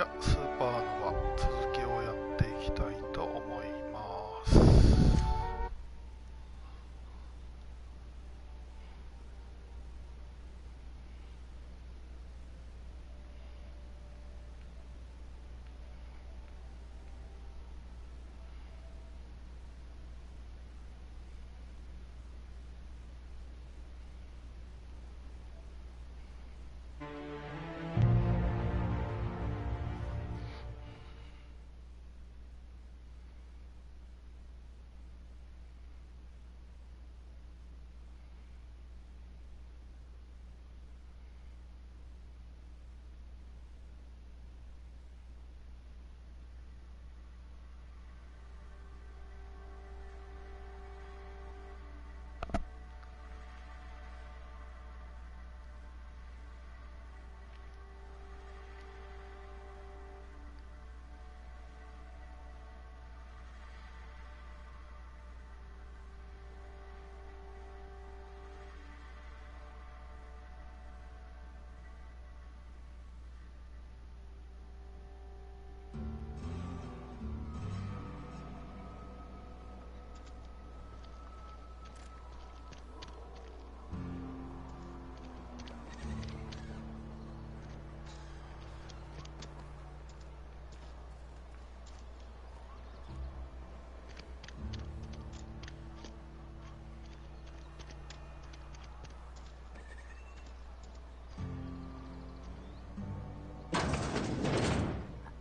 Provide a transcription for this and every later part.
じゃあスーパーノヴァ続きをやっていきたいと思います。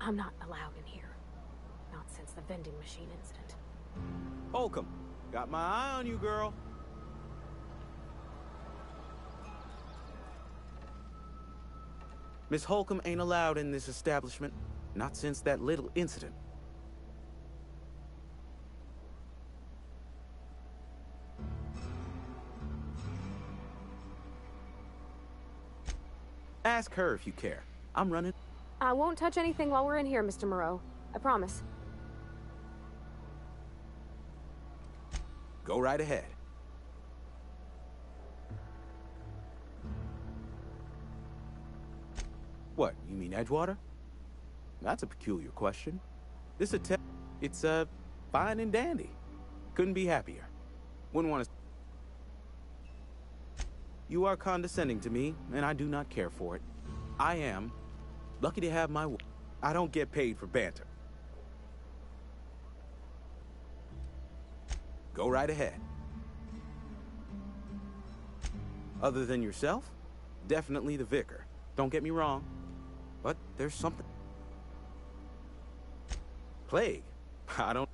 I'm not allowed in here. Not since the vending machine incident. Holcomb, got my eye on you, girl. Miss Holcomb ain't allowed in this establishment. Not since that little incident. Ask her if you care. I'm running. I won't touch anything while we're in here, Mr. Moreau. I promise. Go right ahead. What, you mean Edgewater? That's a peculiar question. This attempt, it's, fine and dandy. Couldn't be happier. Wouldn't want to... You are condescending to me, and I do not care for it. I am lucky to have my... I don't get paid for banter. Go right ahead. Other than yourself, definitely the vicar. Don't get me wrong, but there's something... Plague? I don't...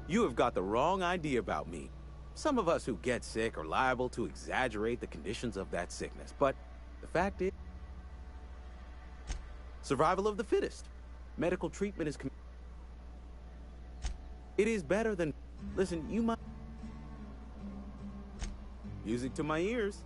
You have got the wrong idea about me. Some of us who get sick are liable to exaggerate the conditions of that sickness, but the fact is... Survival of the fittest. Medical treatment is... It is better than... Listen, you might... Music to my ears.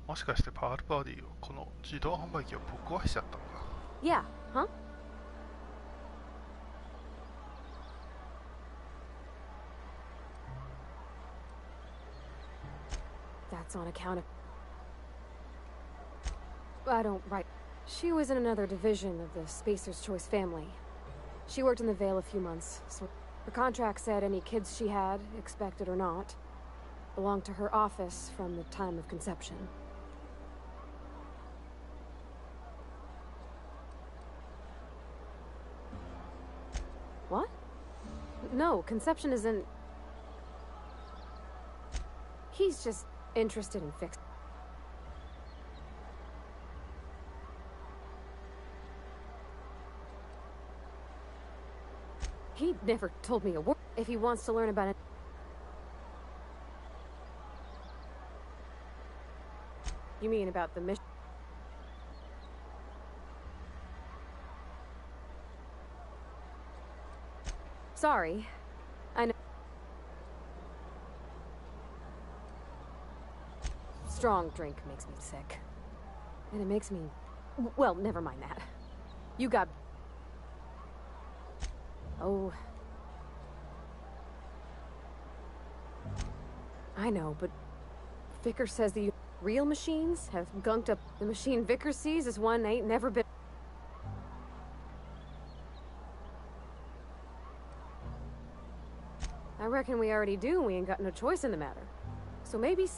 もしかしてパールバーディをこの自動販売機をぶっ壊しちゃったのか。 Yeah, huh? That's on account of... I don't write... She was in another division of the Spacer's Choice family. She worked in the Vale a few months, so her contract said any kids she had, expected or not, belonged to her office from the time of conception. What? No, conception isn't... He's just interested in fixing... He never told me a word. If he wants to learn about it... You mean about the mission? Sorry. I know. Strong drink makes me sick. And it makes me... Well, never mind that. You got... Oh... I know, but... Vickers says the real machines have gunked up. The machine Vickers sees is one ain't never been... I reckon we already do, and we ain't got no choice in the matter. So maybe...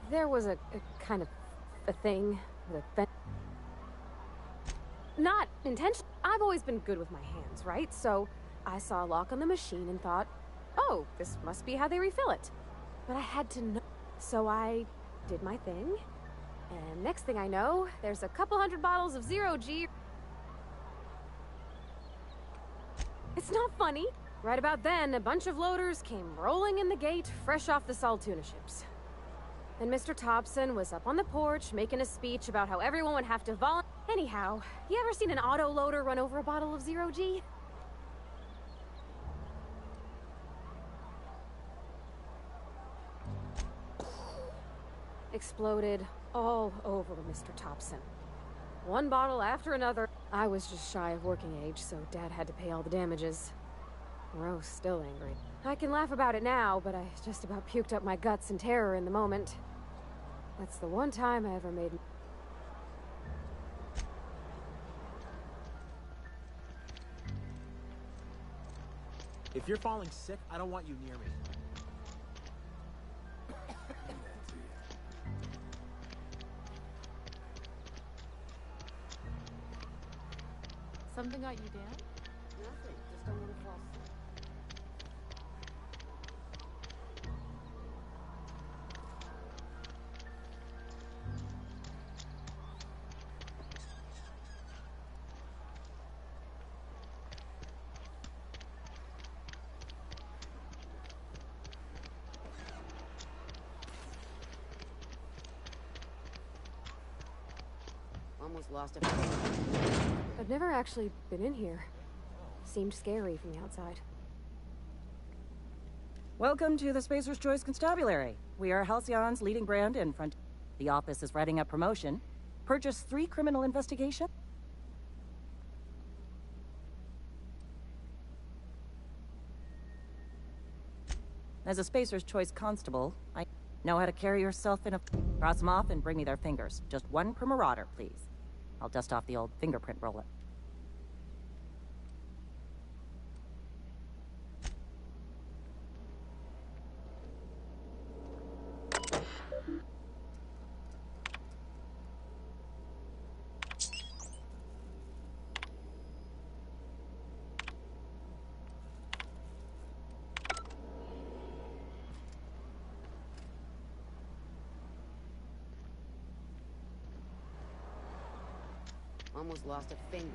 There was a kind of a thing with a not intentional. I've always been good with my hands, right? So I saw a lock on the machine and thought, oh, this must be how they refill it. But I had to know. So I did my thing. And next thing I know, there's a couple hundred bottles of 0G. It's not funny. Right about then, a bunch of loaders came rolling in the gate, fresh off the Saltuna ships. And Mr. Thompson was up on the porch making a speech about how everyone would have to volunteer. Anyhow, you ever seen an auto loader run over a bottle of 0G? Exploded all over Mr. Thompson. One bottle after another. I was just shy of working age, so Dad had to pay all the damages. Rose still angry. I can laugh about it now, but I just about puked up my guts in terror in the moment. That's the one time I ever made... If you're falling sick, I don't want you near me. Something got you down? Nothing, just don't want to fall asleep. Almost lost everything. I've never actually been in here. Seemed scary from the outside. Welcome to the Spacer's Choice Constabulary. We are Halcyon's leading brand in front. The office is writing up promotion. Purchase 3 criminal investigation. As a Spacer's Choice constable, I know how to carry yourself in a... Cross them off and bring me their fingers. Just one per marauder, please. I'll dust off the old fingerprint roller. Almost lost a finger.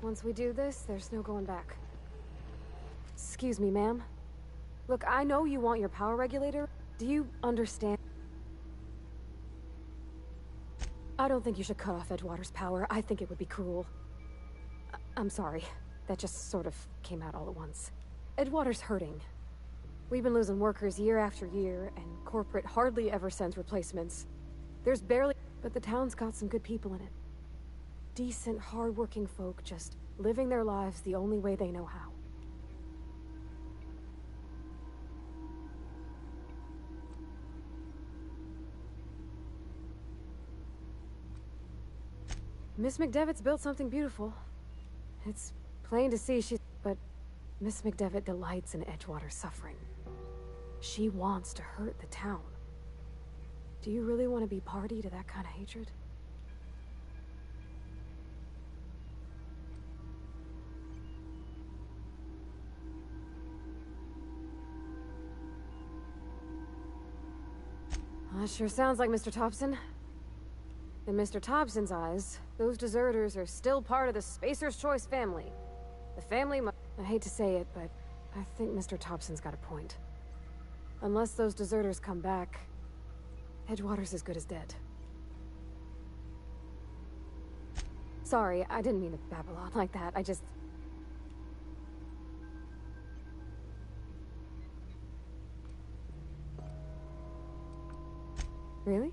Once we do this, there's no going back. Excuse me, ma'am. Look, I know you want your power regulator. Do you understand? I don't think you should cut off Edgewater's power. I think it would be cruel. I'm sorry. That just sort of came out all at once. Edgewater's hurting. We've been losing workers year after year, and corporate hardly ever sends replacements. There's barely... But the town's got some good people in it. Decent, hard-working folk just living their lives the only way they know how. Miss McDevitt's built something beautiful. It's plain to see she's... But Miss McDevitt delights in Edgewater's suffering. She wants to hurt the town. Do you really want to be party to that kind of hatred? Well, that sure sounds like Mr. Thompson. In Mr. Thompson's eyes, those deserters are still part of the Spacer's Choice family. The family I hate to say it, but I think Mr. Thompson's got a point. Unless those deserters come back, Edgewater's as good as dead. Sorry, I didn't mean to babble on like that. I just... Really?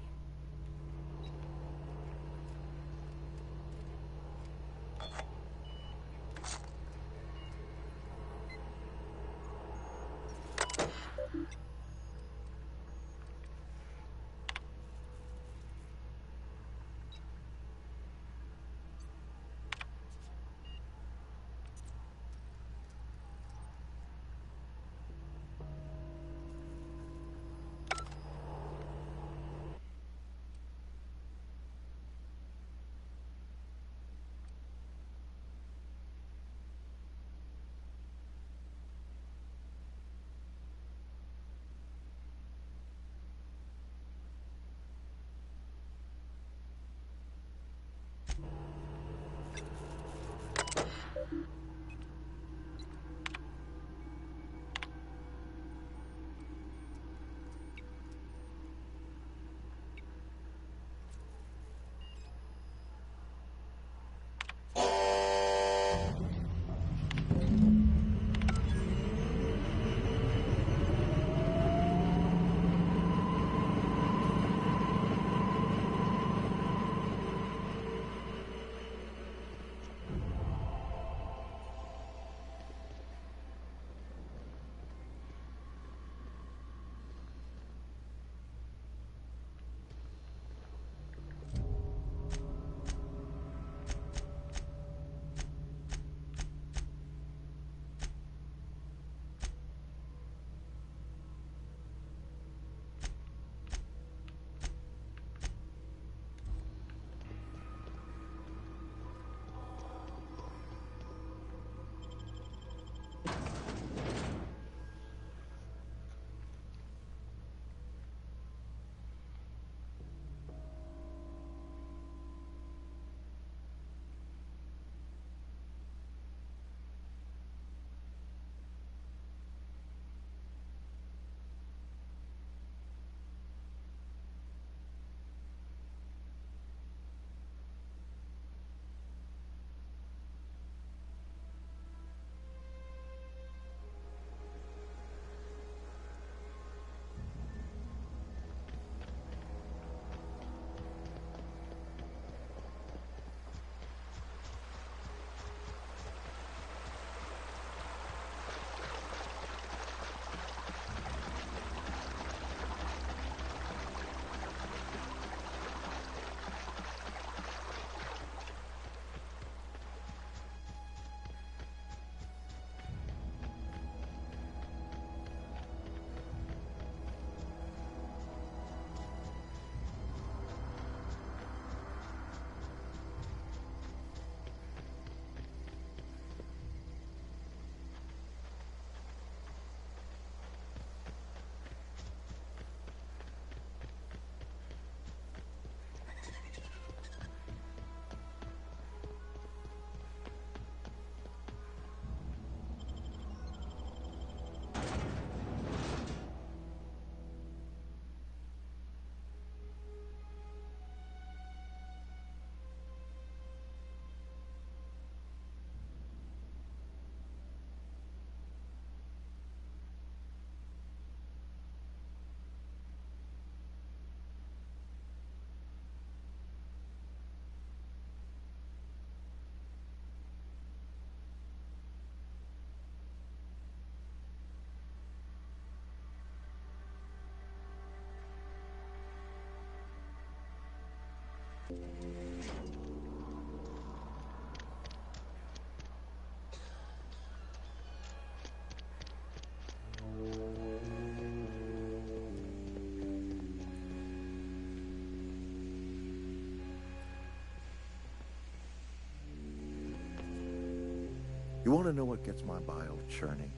You want to know what gets my bile churning?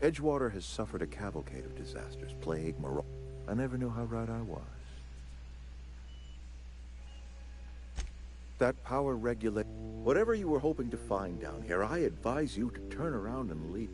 Edgewater has suffered a cavalcade of disasters, plague, morale. I never knew how right I was. That power regulate. Whatever you were hoping to find down here, I advise you to turn around and leave.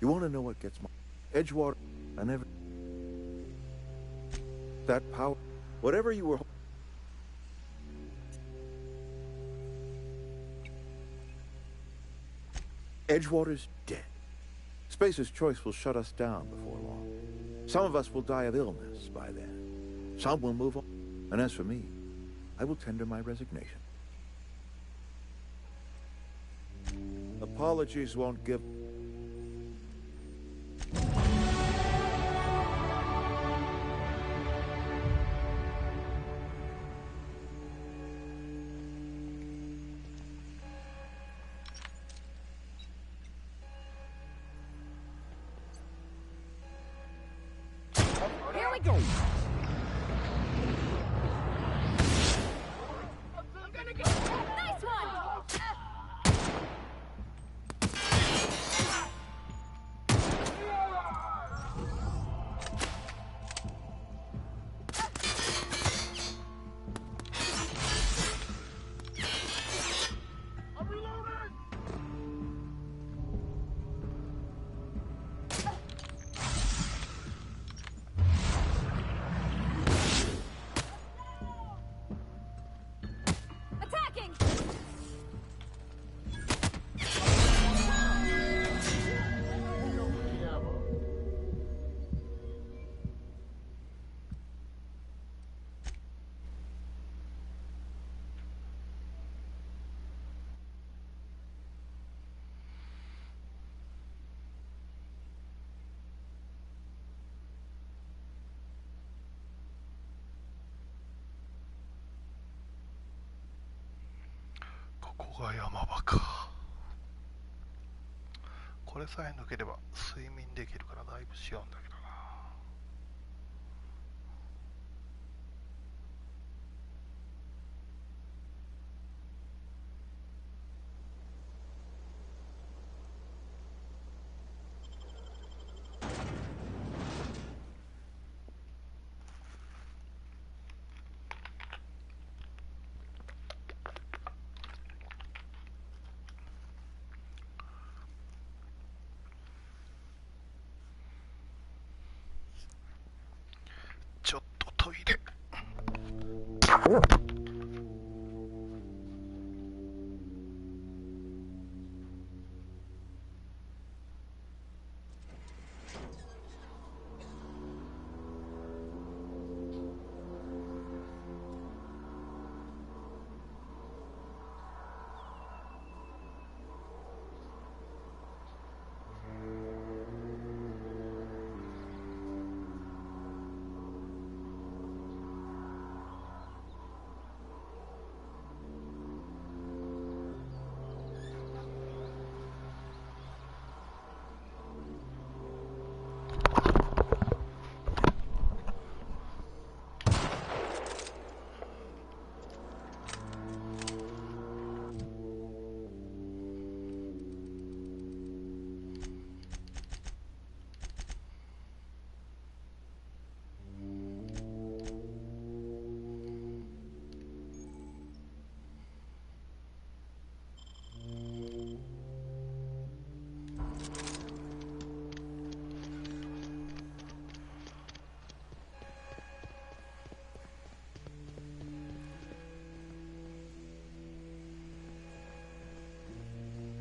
You want to know what gets my Edgewater? I never. That power, whatever you were. Edgewater's dead. Spacer's Choice will shut us down before long. Some of us will die of illness by then. Some will move on. And as for me, I will tender my resignation. Apologies won't give. Attacking!ここが山場か。これさえ抜ければ睡眠できるからだいぶ違うんだけどな。ちょっとトイレ。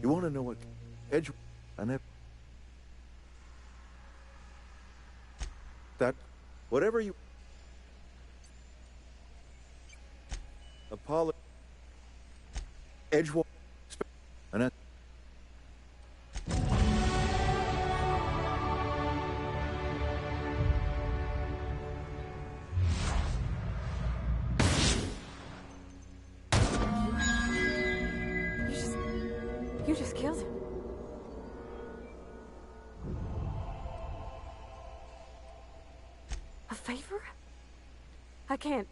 You want to know what edge and if that whatever you Apollo Edgewater and that You just killed him. A favor? I can't.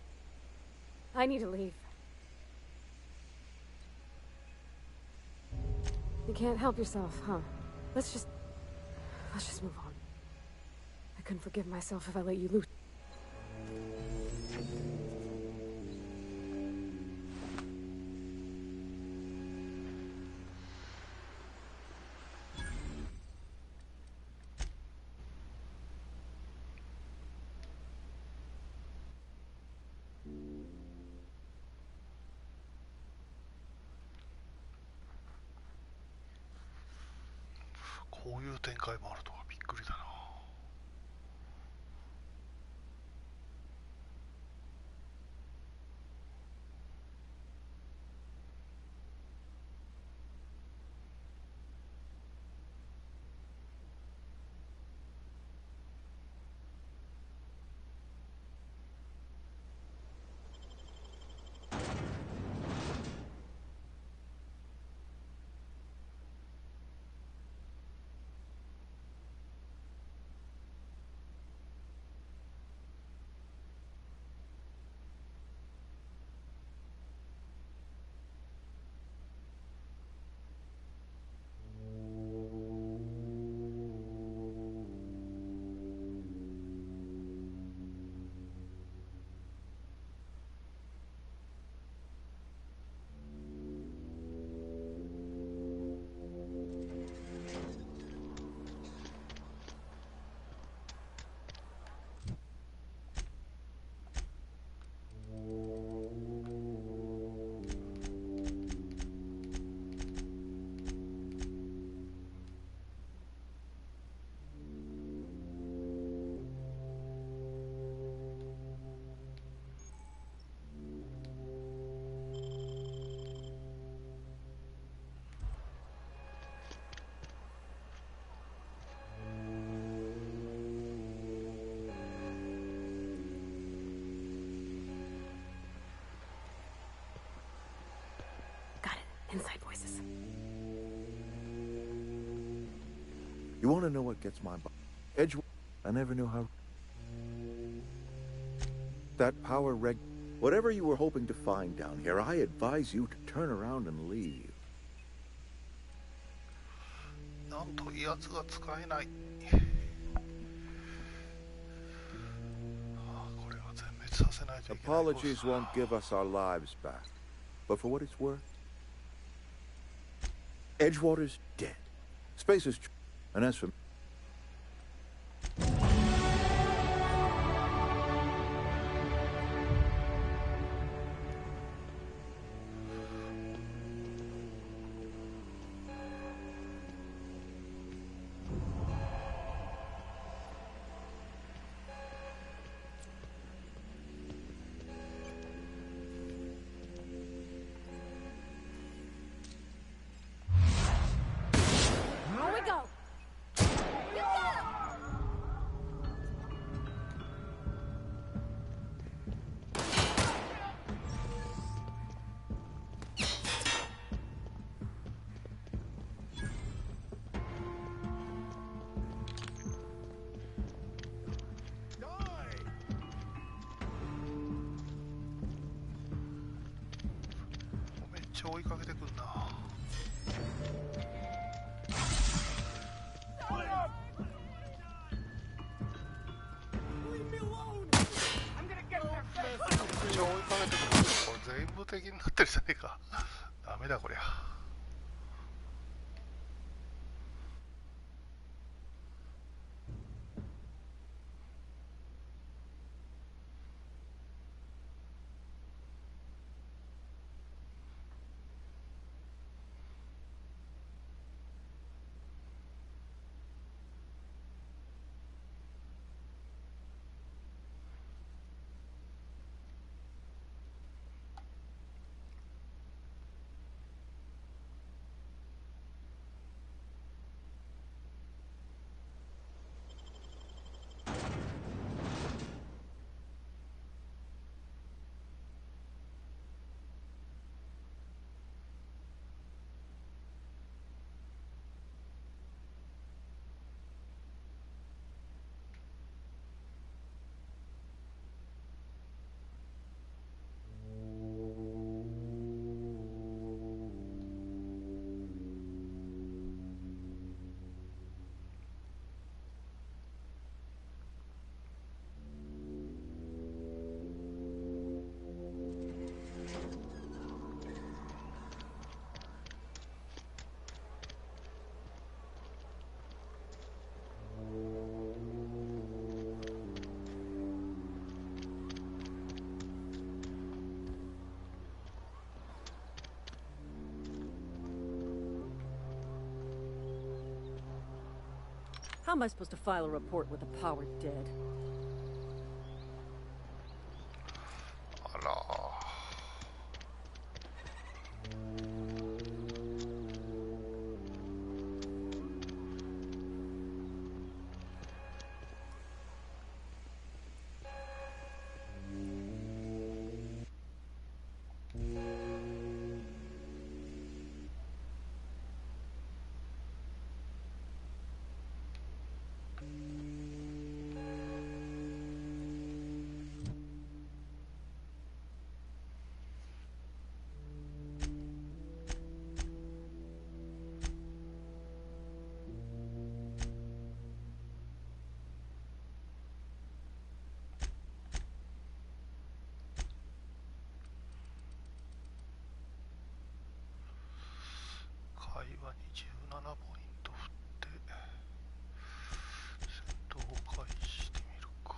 I need to leave. You can't help yourself, huh? Let's just move on. I couldn't forgive myself if I let you loose.こういう展開もあるとはびっくりだな。Inside voices. You want to know what gets my edge? I never knew how. That power reg. Whatever you were hoping to find down here, I advise you to turn around and leave. なんと威圧が使えない。これは全滅させないといけない。 Apologies won't give us our lives back, but for what it's worth, Edgewater's dead. Spacer's, and as for Here we go! You got him! めっちゃ追いかけてくんな。めっちゃ追いかけてくる。これ全部敵になってるじゃねえか。ダメだこりゃ。How am I supposed to file a report with the power dead? あら。会話に17ポイント振って戦闘を開始してみるか。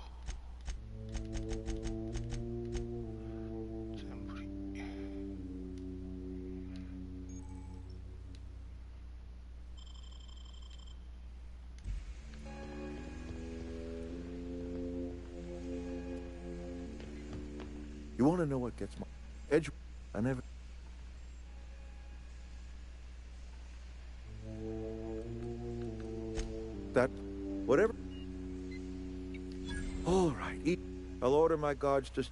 全振り。you want to know what gets my edge? I never. That, whatever. All right, I'll order my guards to.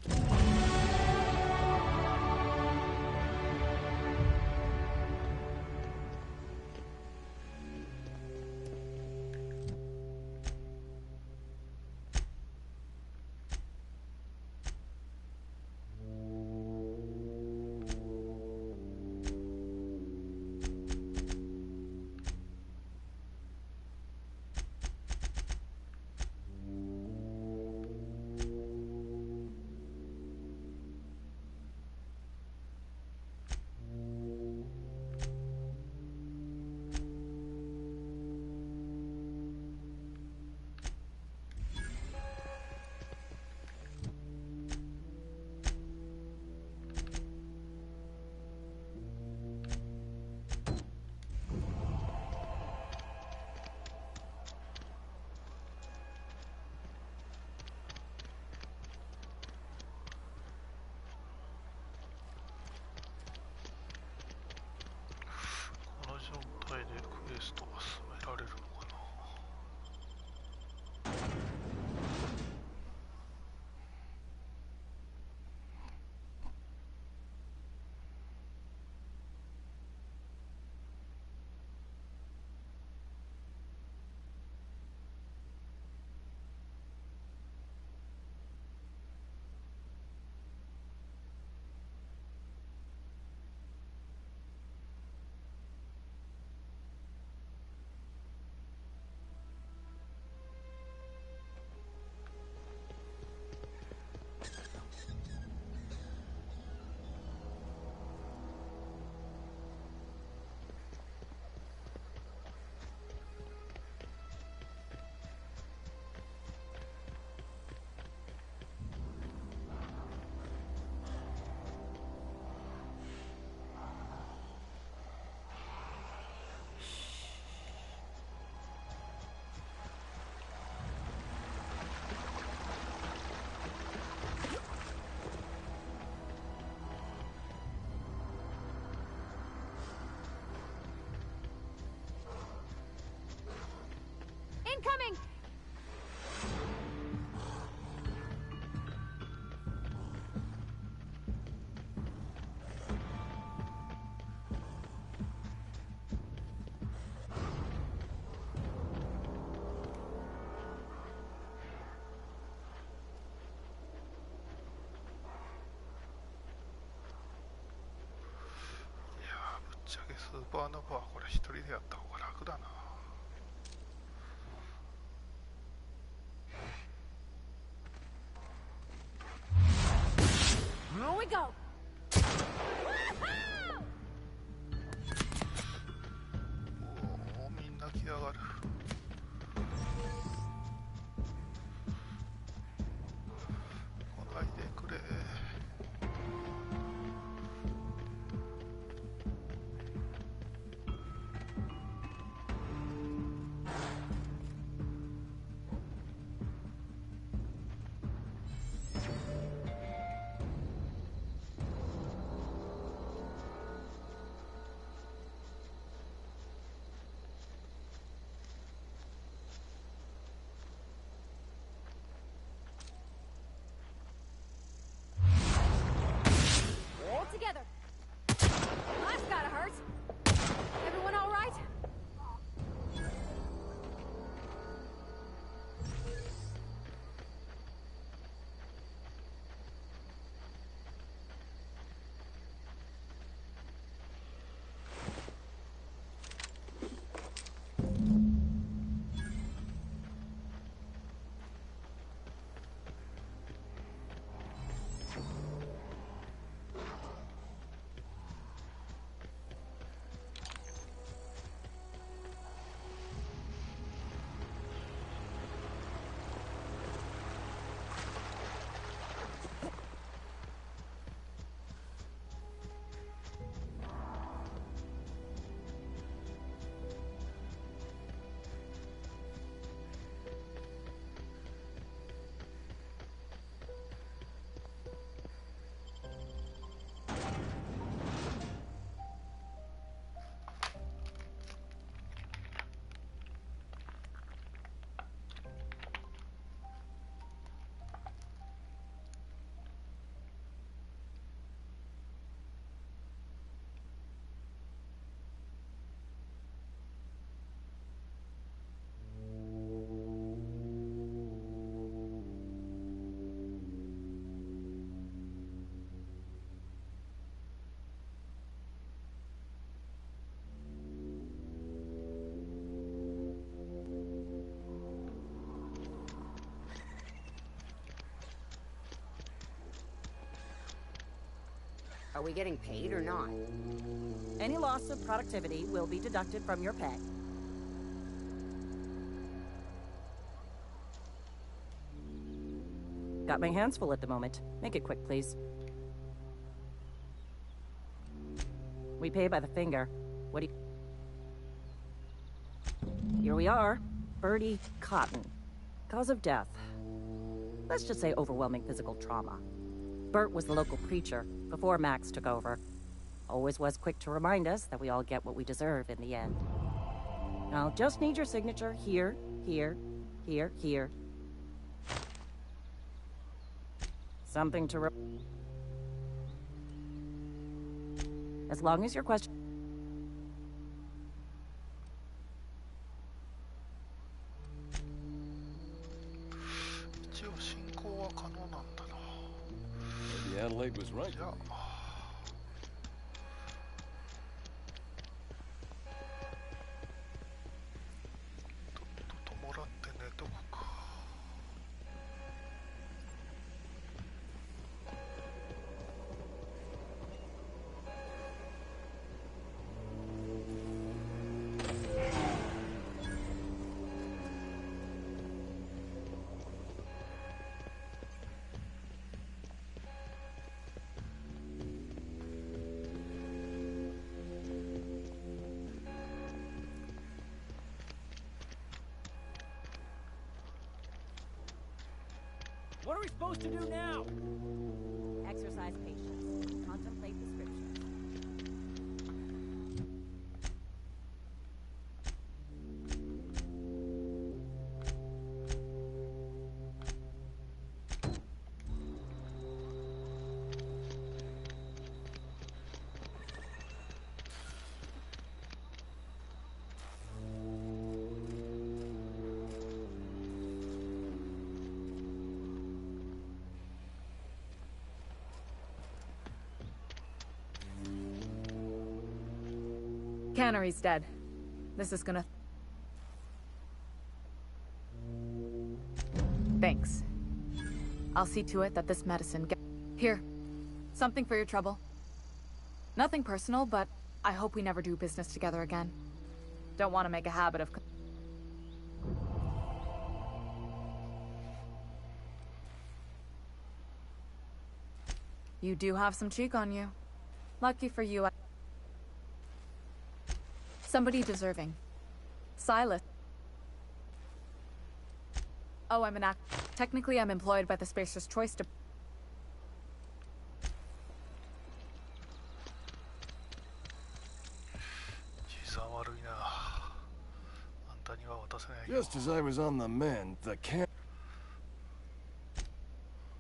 パーノヴァはこれ一人でやった方が楽だな。Here we go. おお、みんな来やがる。来ないでくれ。All together. That's gotta hurt. Everyone all right? Are we getting paid or not? Any loss of productivity will be deducted from your pay. Got my hands full at the moment. Make it quick, please. We pay by the finger. What do you... Here we are. Bertie Cotton. Cause of death. Let's just say overwhelming physical trauma. Bert was the local preacher before Max took over. Always was quick to remind us that we all get what we deserve in the end. I'll just need your signature here, here, here, here. Something to... As long as your question... 一応進行は可能なんだな。 Maybe Adelaide was right. じゃあとっとともらって寝とくか。What are we supposed to do now? Exercise patience. Contemplate the scriptures. Cannery's dead. This is gonna... Thanks. I'll see to it that this medicine get... Here. Something for your trouble. Nothing personal, but I hope we never do business together again. Don't want to make a habit of... You do have some cheek on you. Lucky for you, somebody deserving. Silas. Oh, I'm an Technically, I'm employed by the Spacer's Choice to... じいさん悪いな。あんたには渡せないよ。 Just as I was on the mend, the can...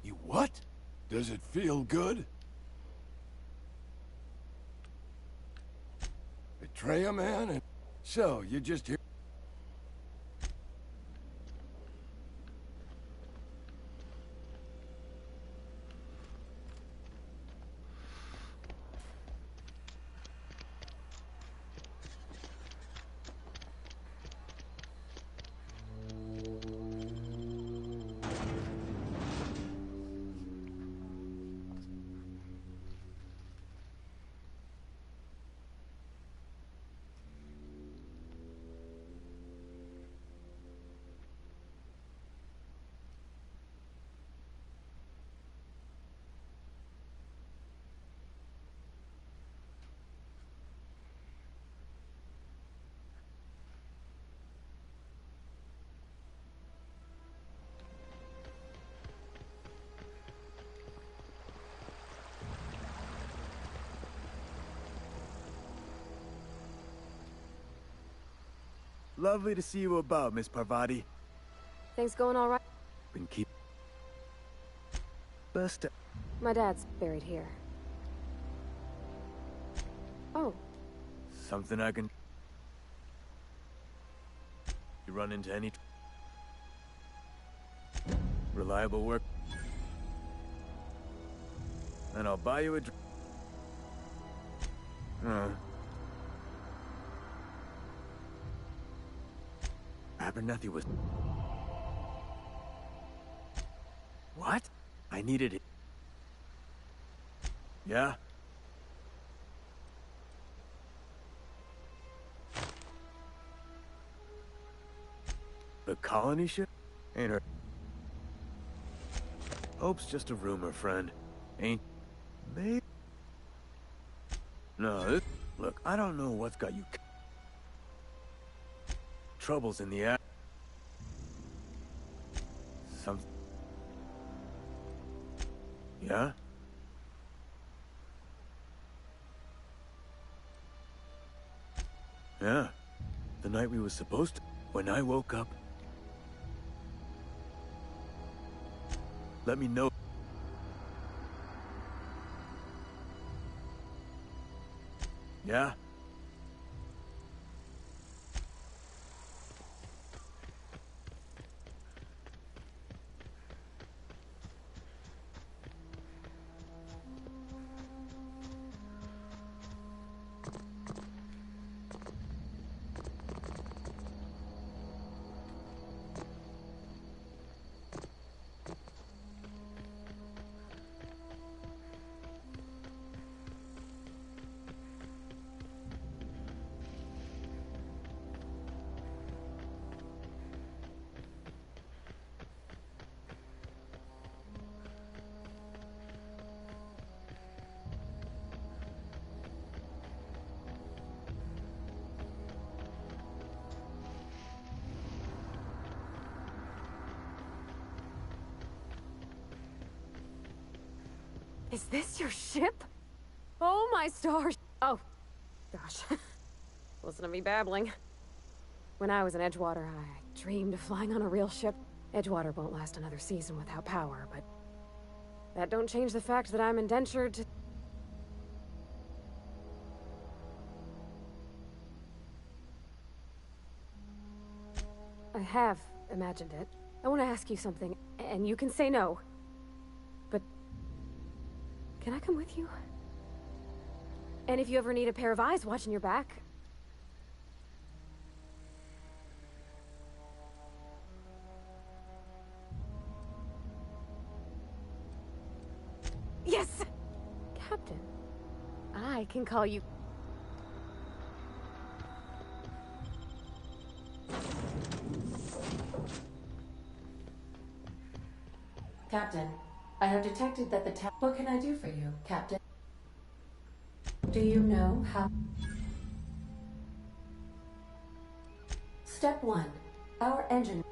You what? Does it feel good? Betray a man and... So, you just here... Lovely to see you about, Miss Parvati. Things going all right? Been keep... Best... My dad's buried here. Oh, Something I can... You run into any... Reliable work? And I'll buy you a... Abernathy was... What? I needed it. Yeah? The colony ship? Ain't her... Hope's just a rumor, friend. Ain't... Maybe... No, this... Look, I don't know what's got you... Troubles in the air. Some... Yeah? Yeah. The night we was supposed to... When I woke up... Let me know. Yeah? is this your ship? Oh, my stars. Oh, gosh. Listen to me babbling. When I was in Edgewater, I dreamed of flying on a real ship. Edgewater won't last another season without power, but that don't change the fact that I'm indentured to... I have imagined it. I want to ask you something, and you can say no. But... can I come with you? And if you ever need a pair of eyes watching your back, can call you. Captain, I have detected that the What can I do for you, Captain? Do you know how? Step 1. Our engine.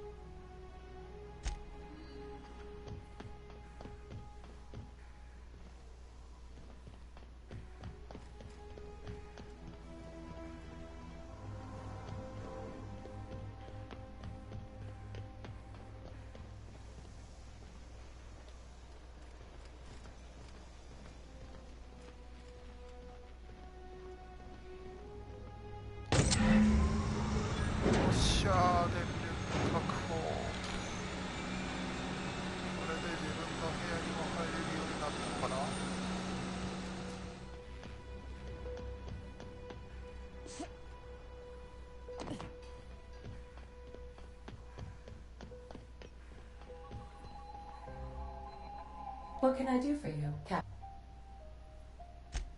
What can I do for you, Cap?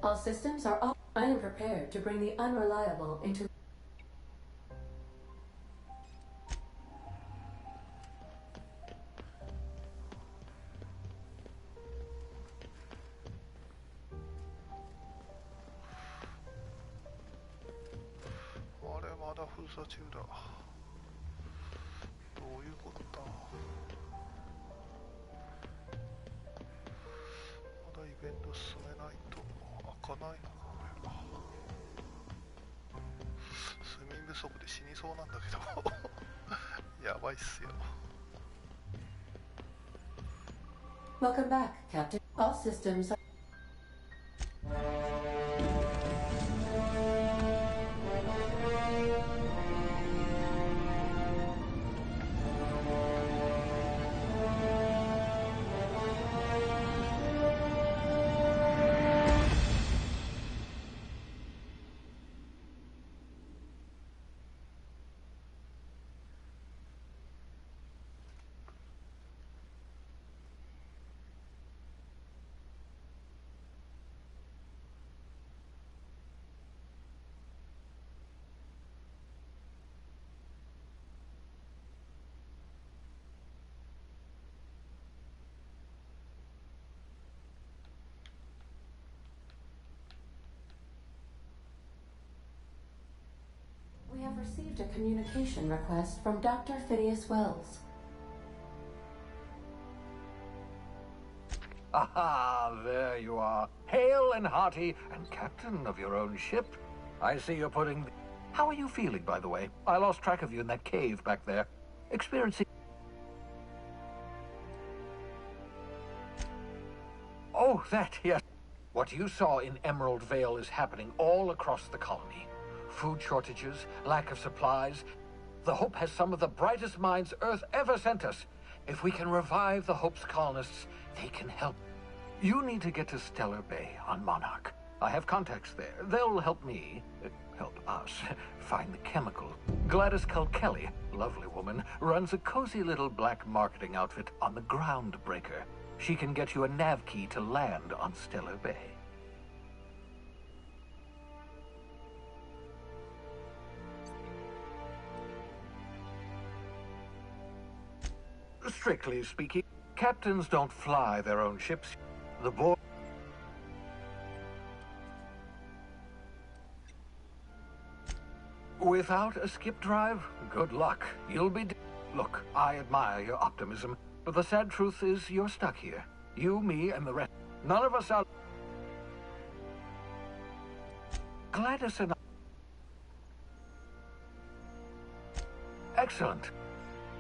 All systems are off. I am prepared to bring the unreliable into... Welcome back, Captain. All systems are... We have received a communication request from Dr. Phineas Wells. Aha, there you are. Hale and hearty, and captain of your own ship. I see you're putting... How are you feeling, by the way? I lost track of you in that cave back there. Experiencing... Oh, that, yes. What you saw in Emerald Vale is happening all across the colony. Food shortages, lack of supplies. The Hope has some of the brightest minds Earth ever sent us. If we can revive the Hope's colonists, they can help. You need to get to Stellar Bay on Monarch. I have contacts there. They'll help me, help us, find the chemical. Gladys Culkelly, lovely woman, runs a cozy little black marketing outfit on the Groundbreaker. She can get you a nav key to land on Stellar Bay. Strictly speaking, captains don't fly their own ships. The board... Without a skip drive, good luck. You'll be... Look, I admire your optimism, but the sad truth is you're stuck here. You, me, and the rest. None of us are... Gladys and I... Excellent.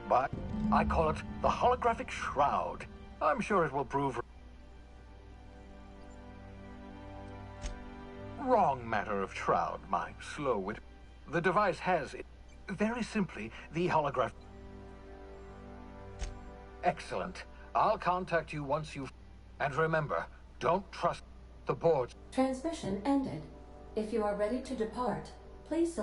But I call it the holographic shroud. I'm sure it will prove... Wrong matter of shroud, my slow wit. The device has, very simply, the holograph... Excellent. I'll contact you once you've... And remember, don't trust the boards. Transmission ended. If you are ready to depart, please...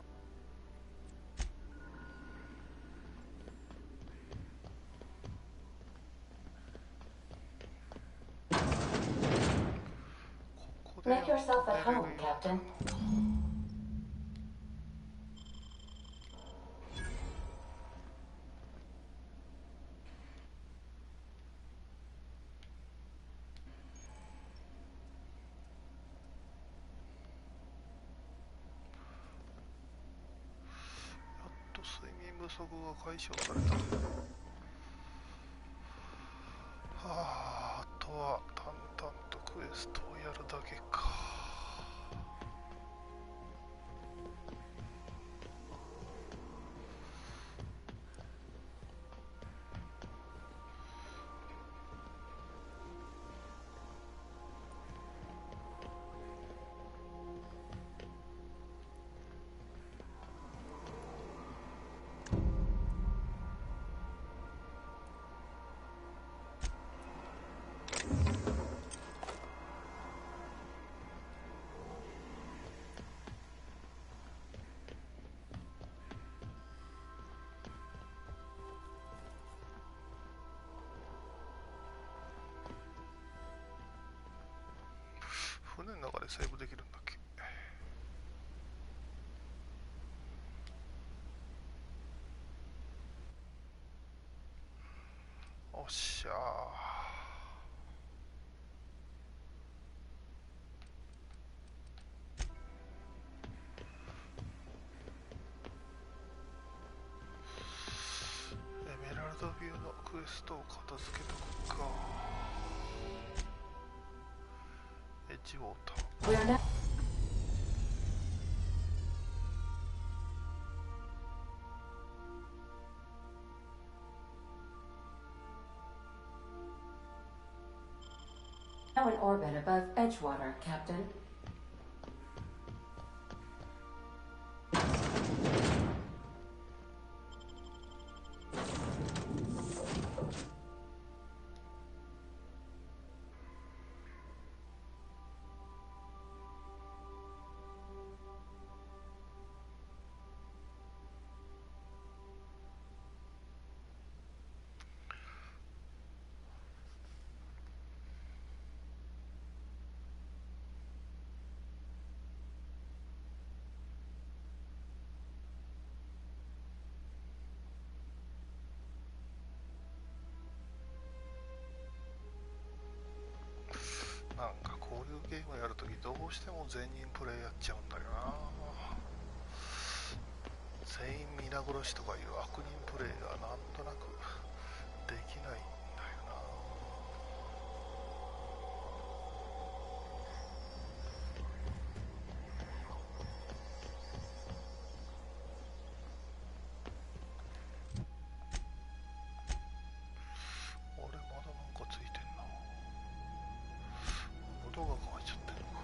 Make yourself at home, Captain. 足が解消された。あとは淡々とクエストをやるだけか。船の中でセーブできるんだっけ。おっしゃー。エメラルドビューのクエストを片付けとくか。エッジウォーター。Now in orbit above Edgewater, Captain.なんかこういうゲームやるときどうしても全人プレイやっちゃうんだよな。全員皆殺しとかいう悪人プレイがなんとなくできないんだよな。あれまだなんかついてんな。喉が渇いちゃってるのか。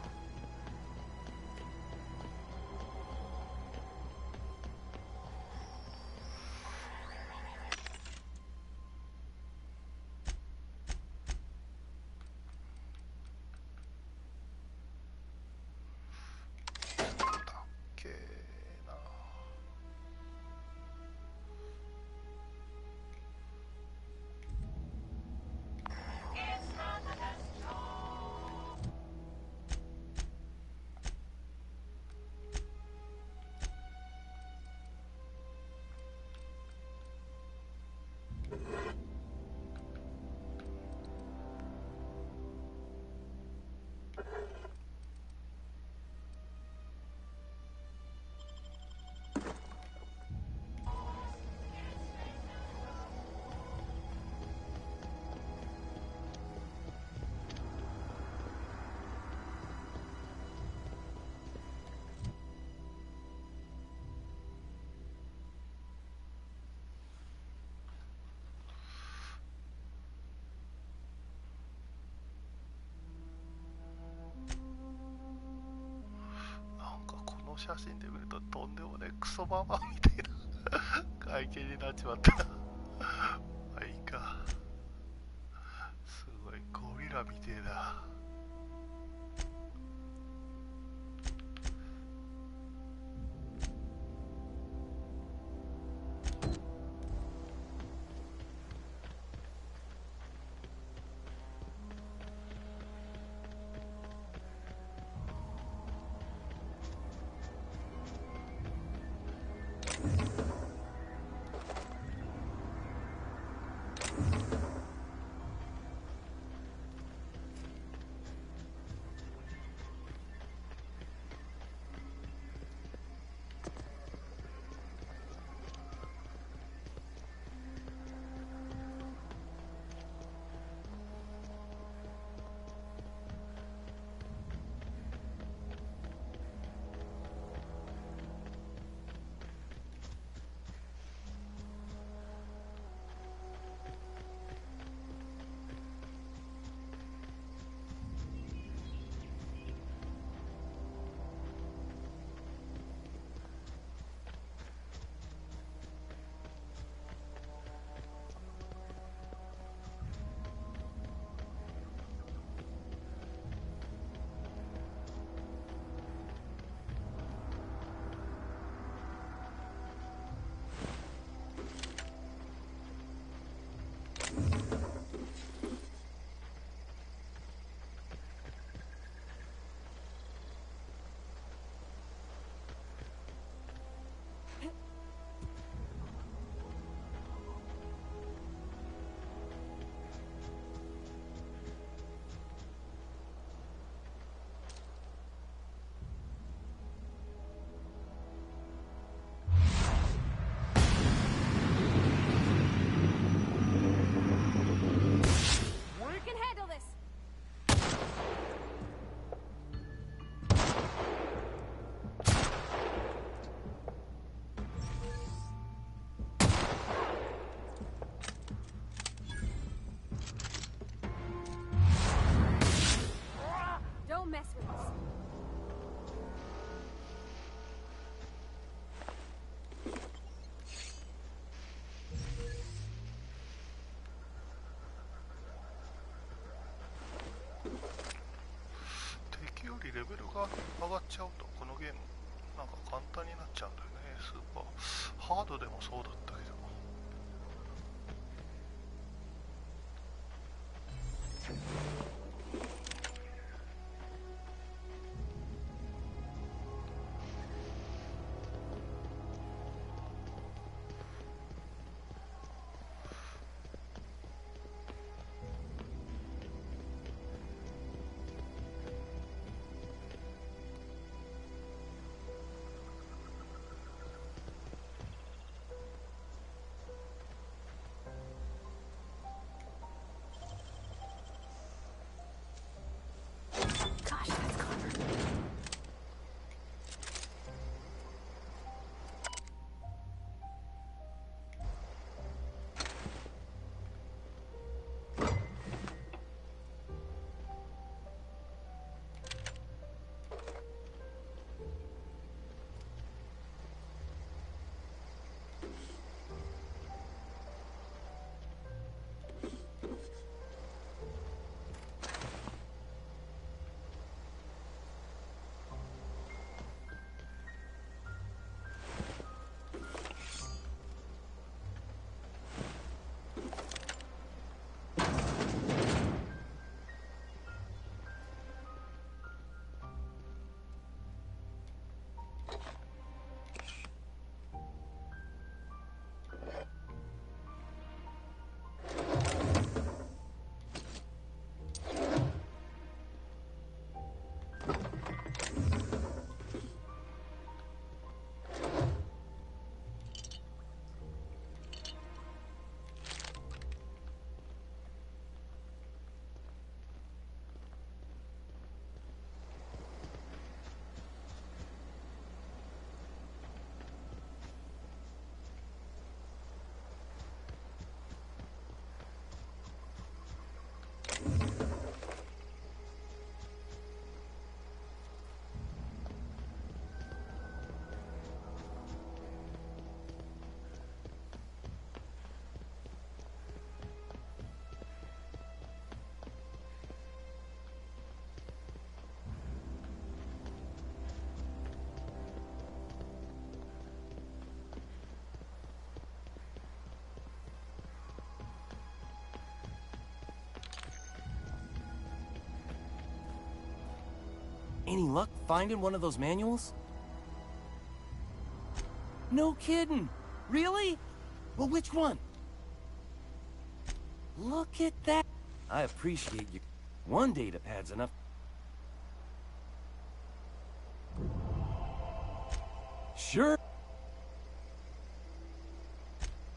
だっけーな。なんかこの写真で見るととんでもねクソババアみたいな外見になっちまった。まあいいか。すごいゴリラみてえだ。上がっちゃうとこのゲームなんか簡単になっちゃうんだよね。スーパーハードでもそうだったけど。Gosh, that's clever. Any luck finding one of those manuals? No kidding. Really? Well, which one? Look at that. I appreciate you. One data pad's enough. Sure.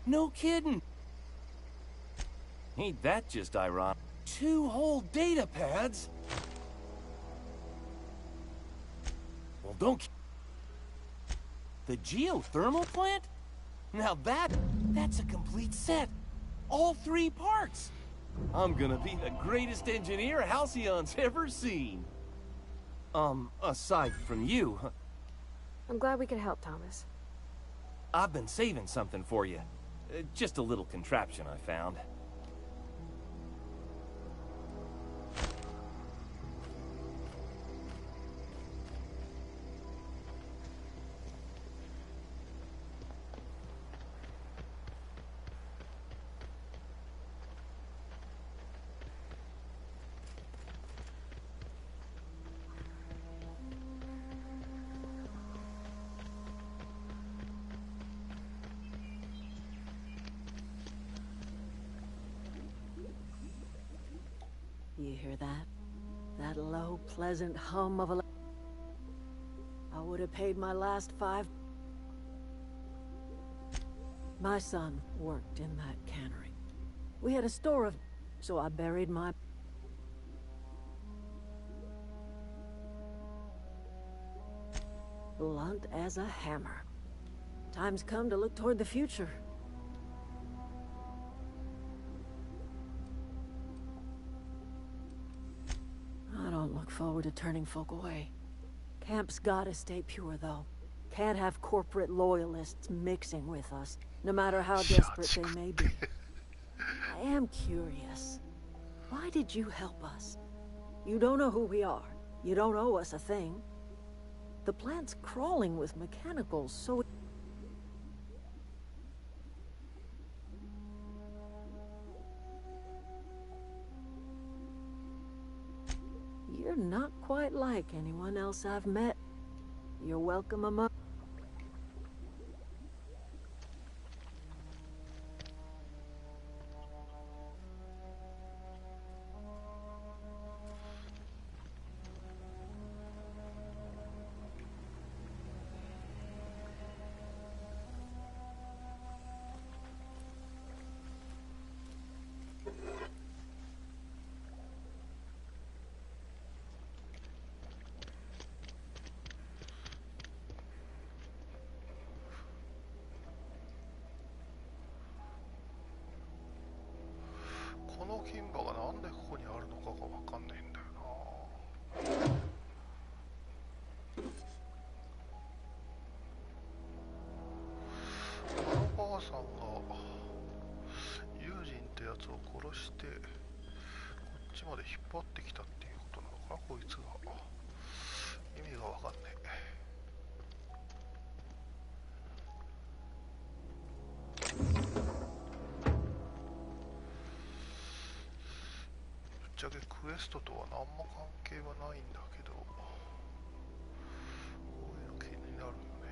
No kidding. Ain't that just ironic? 2 whole data pads? Well, don't... The geothermal plant? Now that's a complete set. All 3 parts. I'm gonna be the greatest engineer Halcyon's ever seen. Aside from you. I'm glad we could help, Thomas. I've been saving something for you. Just a little contraption I found. You hear that? That low, pleasant hum of a... I would have paid my last 5... My son worked in that cannery. We had a store of... So I buried my... Blunt as a hammer. Time's come to look toward the future. I don't look forward to turning folk away. Camp's gotta stay pure, though. Can't have corporate loyalists mixing with us, no matter how desperate they may be. I am curious. Why did you help us? You don't know who we are. You don't owe us a thing. The plant's crawling with mechanicals, so... You're not quite like anyone else I've met. You're welcome among...この金歯がなんでここにあるのかがわかんないんだよな。あのばあさんが友人ってやつを殺してこっちまで引っ張ってきたっていうことなのかな、こいつが。意味がわかんねえ。ぶっちゃけクエストとは何も関係はないんだけど、こういうの気になるよね。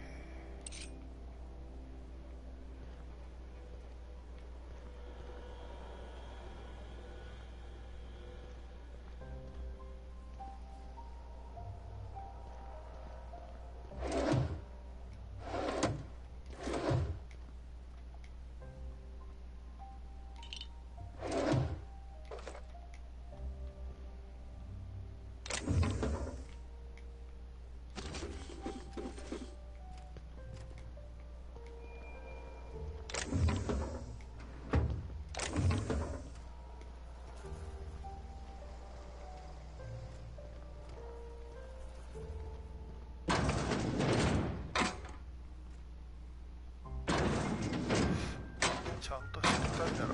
ちゃんと知りたいなら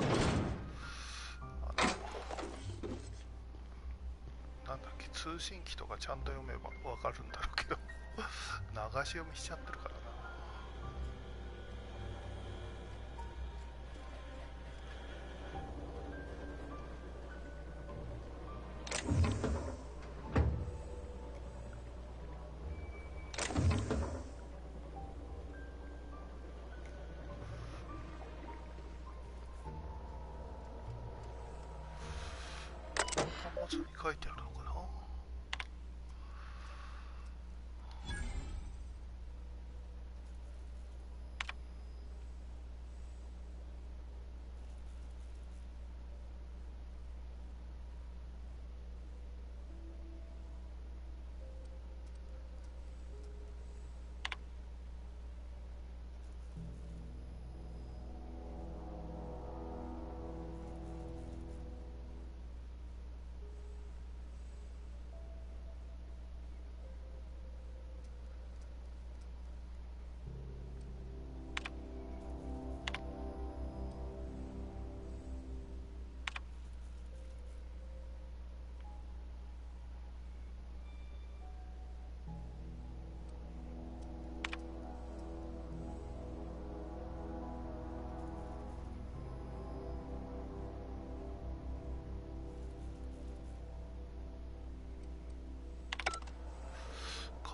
なんだっけ、通信機とかちゃんと読めばわかるんだろうけど流し読みしちゃってるからな。端末に書いてあるのかな。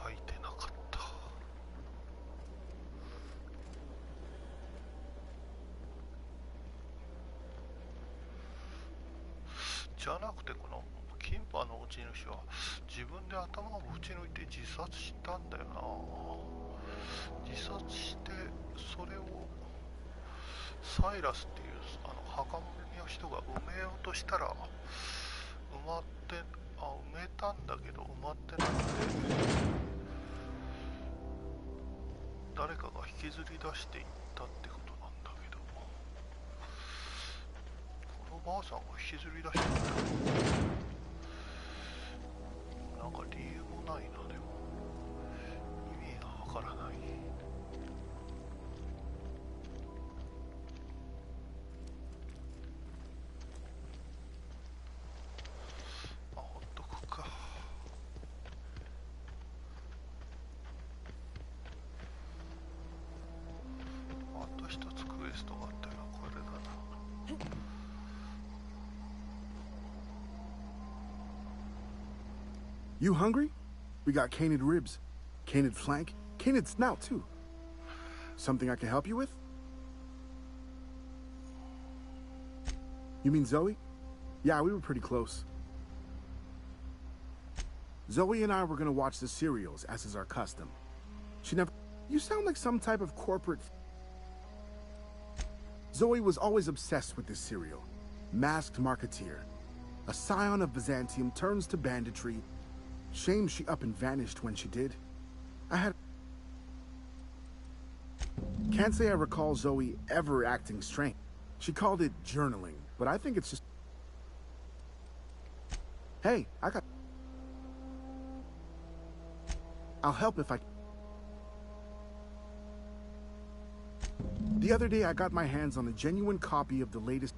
書いてなかった。じゃなくて、このキンパの持ち主は自分で頭を打ち抜いて自殺したんだよな。自殺してそれをサイラスっていう墓場の人が埋めようとしたら埋めたんだけど埋まってなくて、誰かが引きずり出していったってことなんだけど、このばあさんが引きずり出していったなんか理由もないな。でも意味がわからない。まあほっとくか。エストがあったよな。これだな。You hungry? We got canid ribs, canid flank, canid snout too. Something I can help you with? You mean Zoe? Yeah, we were pretty close. Zoe and I were gonna watch the serials, as is our custom. She never... You sound like some type of corporate... Zoe was always obsessed with this serial. Masked marketeer. A scion of Byzantium turns to banditry. Shame she up and vanished when she did. I had... Can't say I recall Zoe ever acting strange. She called it journaling, but I think it's just... Hey, I got... I'll help if I... The other day I got my hands on a genuine copy of the latest...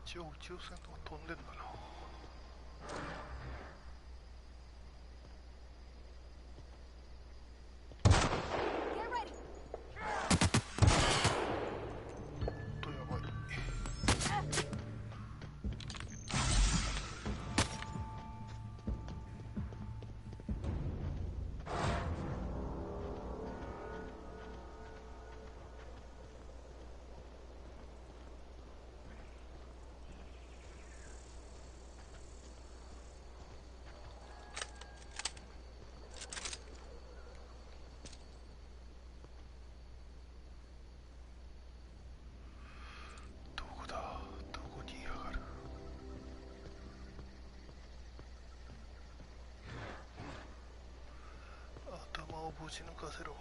一応宇宙船とか飛んでんだな。ぶち抜かせろ。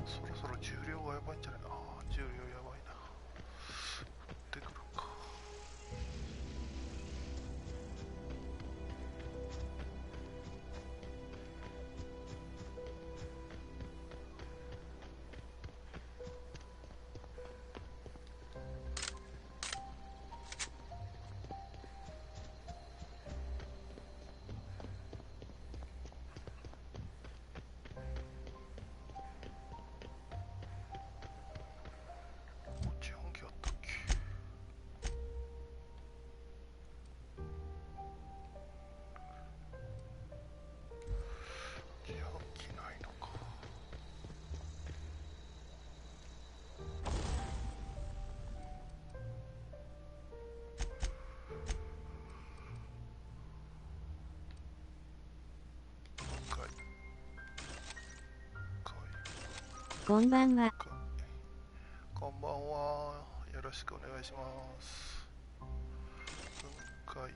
そろそろ重量がやばいんじゃない？ああ、重量やばいな。持ってくるか。自販機あったっけ？自販機ないのか。こんばんは。こんばんは。よろしくお願いします。分解。分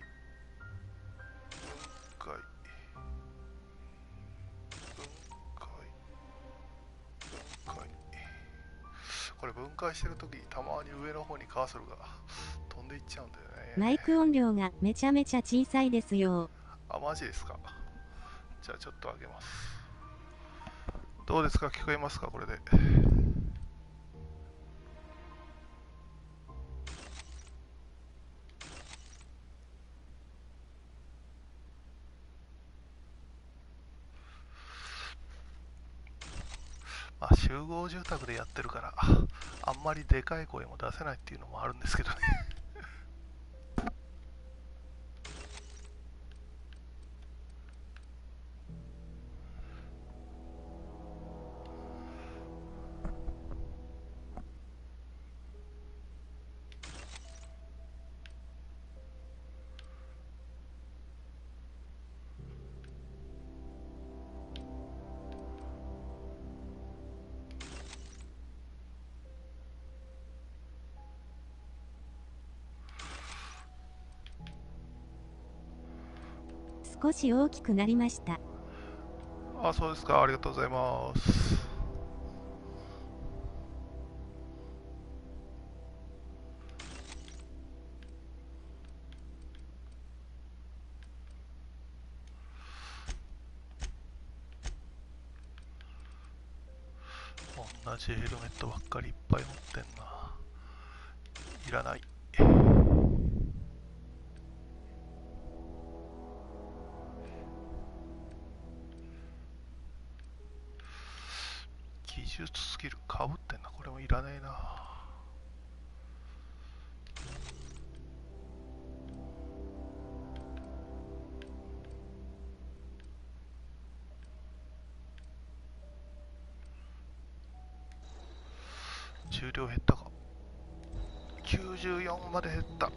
解。分解。分解。これ分解してるとき、たまに上の方にカーソルが飛んでいっちゃうんだよね。マイク音量がめちゃめちゃ小さいですよ。あ、マジですか。じゃあちょっと上げます。どうですか？聞こえますか？これで。まあ、集合住宅でやってるからあんまりでかい声も出せないっていうのもあるんですけどね。少し大きくなりました。あ、そうですか。ありがとうございます。同じヘルメットばっかりいっぱい持ってんな。いらない。技術スキルかぶってんな。これもいらねえな。重量減ったか。94まで減った。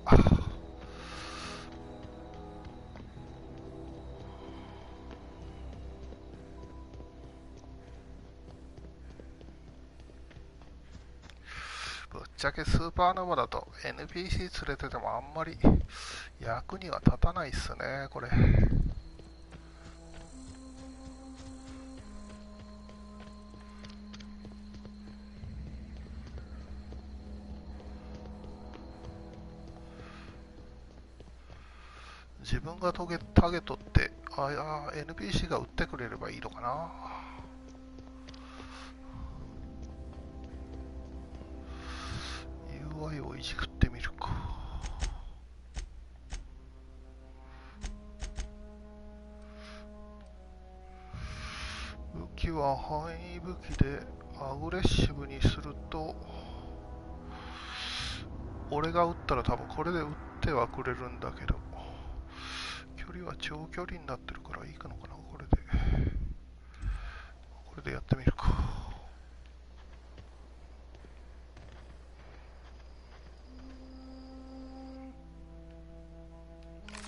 ぶっちゃけスーパーノヴァだと NPC 連れててもあんまり役には立たないっすね、これ。自分がターゲットって、NPC が撃ってくれればいいのかな。UI をいじくってみるか。武器は範囲武器でアグレッシブにすると、俺が撃ったら多分これで撃ってはくれるんだけど、距離は長距離になってるからいいかのかな。これでやってみるか。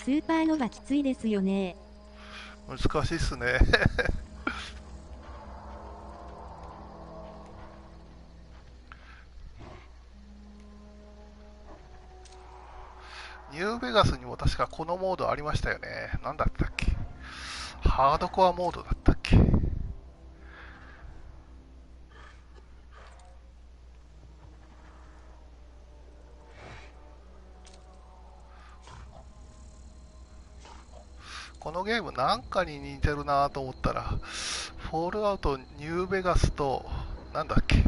スーパーノヴァきついですよね。難しいっすね。ニューベガスにも確かこのモードありましたよね。なんだったっけ。ハードコアモードだったっけ。このゲームなんかに似てるなと思ったら、フォールアウトニューベガスと、なんだっけ、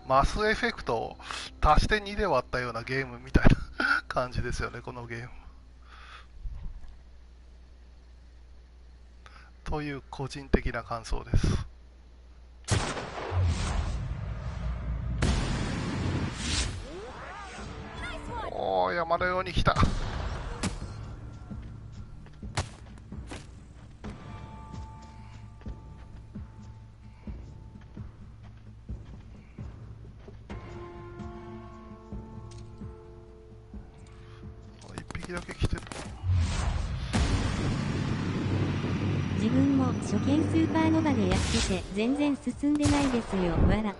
マスエフェクトを足して2で割ったようなゲームみたいな感じですよね、このゲーム。という個人的な感想です。おお、山のように来た。一匹だけ来てる。自分も初見スーパーノヴァでやってて全然進んでないですよ、わら。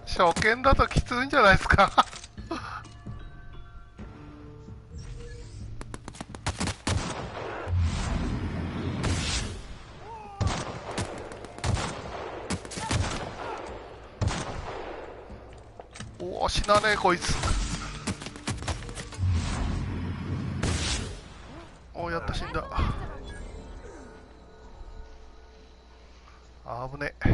初見だときついんじゃないですか。おお、死なねえこいつ。おお、やった、死んだ。あぶねえ。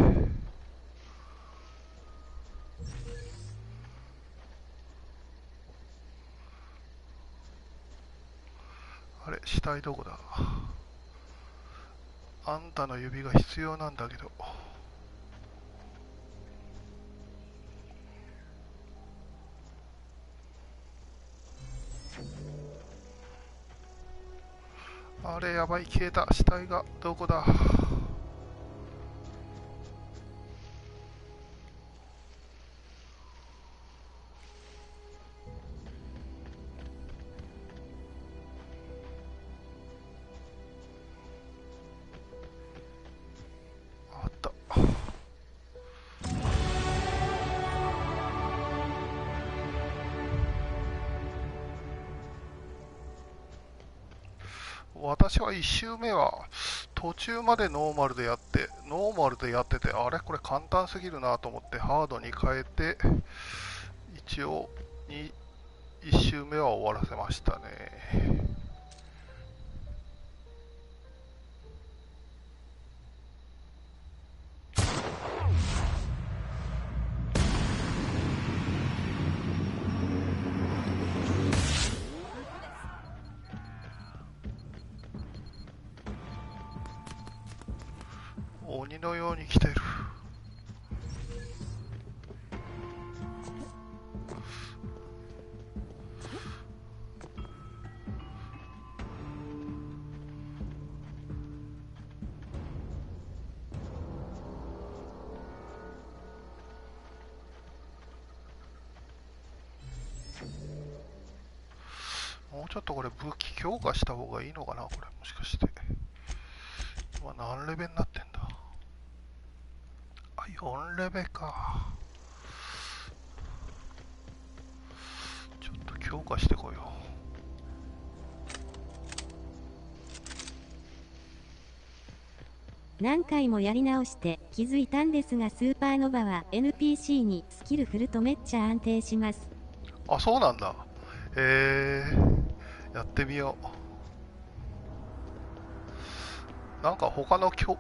あれ、死体どこだ。あんたの指が必要なんだけど。あれ、やばい、消えた。死体がどこだ。あった。私は1周目は途中までノーマルでやってて、あれこれ簡単すぎるなと思ってハードに変えて、一応1周目は終わらせましたね。鬼のように来てる。もうちょっとこれ武器強化した方がいいのかな、これもしかして。今何レベルになってんだ。あ、4レベルか。ちょっと強化してこよう。何回もやり直して気づいたんですが、スーパーノヴァは NPC にスキル振るとめっちゃ安定します。あ、そうなんだ。やってみよう。なんか他の1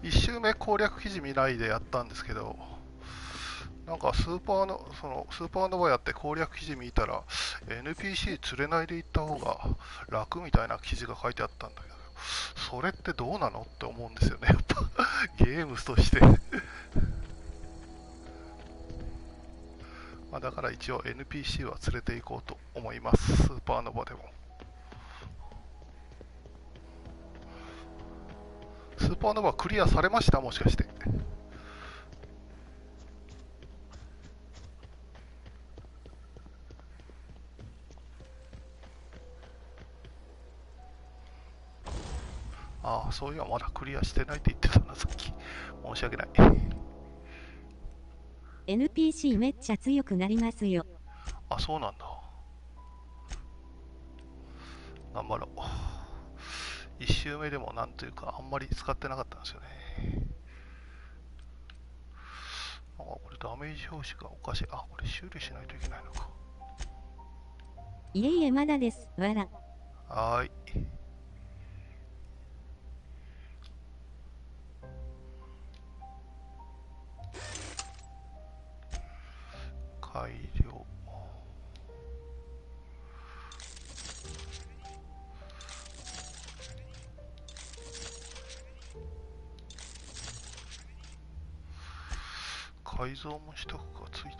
周目攻略記事見ないでやったんですけど、なんかスーパーノヴァやって攻略記事見たら NPC 連れないで行った方が楽みたいな記事が書いてあったんだけど、それってどうなのって思うんですよね、やっぱゲームとしてまあだから一応 NPC は連れて行こうと思います、スーパーノヴァでも。スーパーノヴァクリアされました、もしかして。ああ、そういやまだクリアしてないって言ってたな、さっき。申し訳ない。NPC めっちゃ強くなりますよ。あ、そうなんだ。頑張ろう。1周目でもなんというかあんまり使ってなかったんですよね。あ、これダメージ表示がおかしい。あ、これ修理しないといけないのか。いえいえ、まだです、わら。はーい。改良。改造もしとくか、ついでに。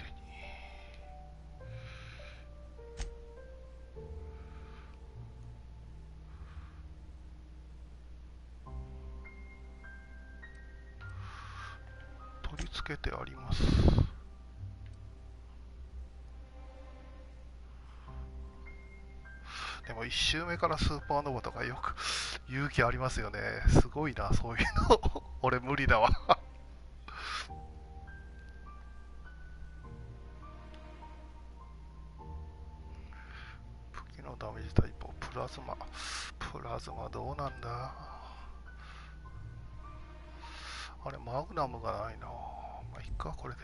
取り付けてあります。でも1周目からスーパーノヴァとかよく勇気ありますよね。すごいな、そういうの。俺無理だわ。武器のダメージタイプ、プラズマ。プラズマどうなんだ。あれ、マグナムがないな。まあ、いっか、これで。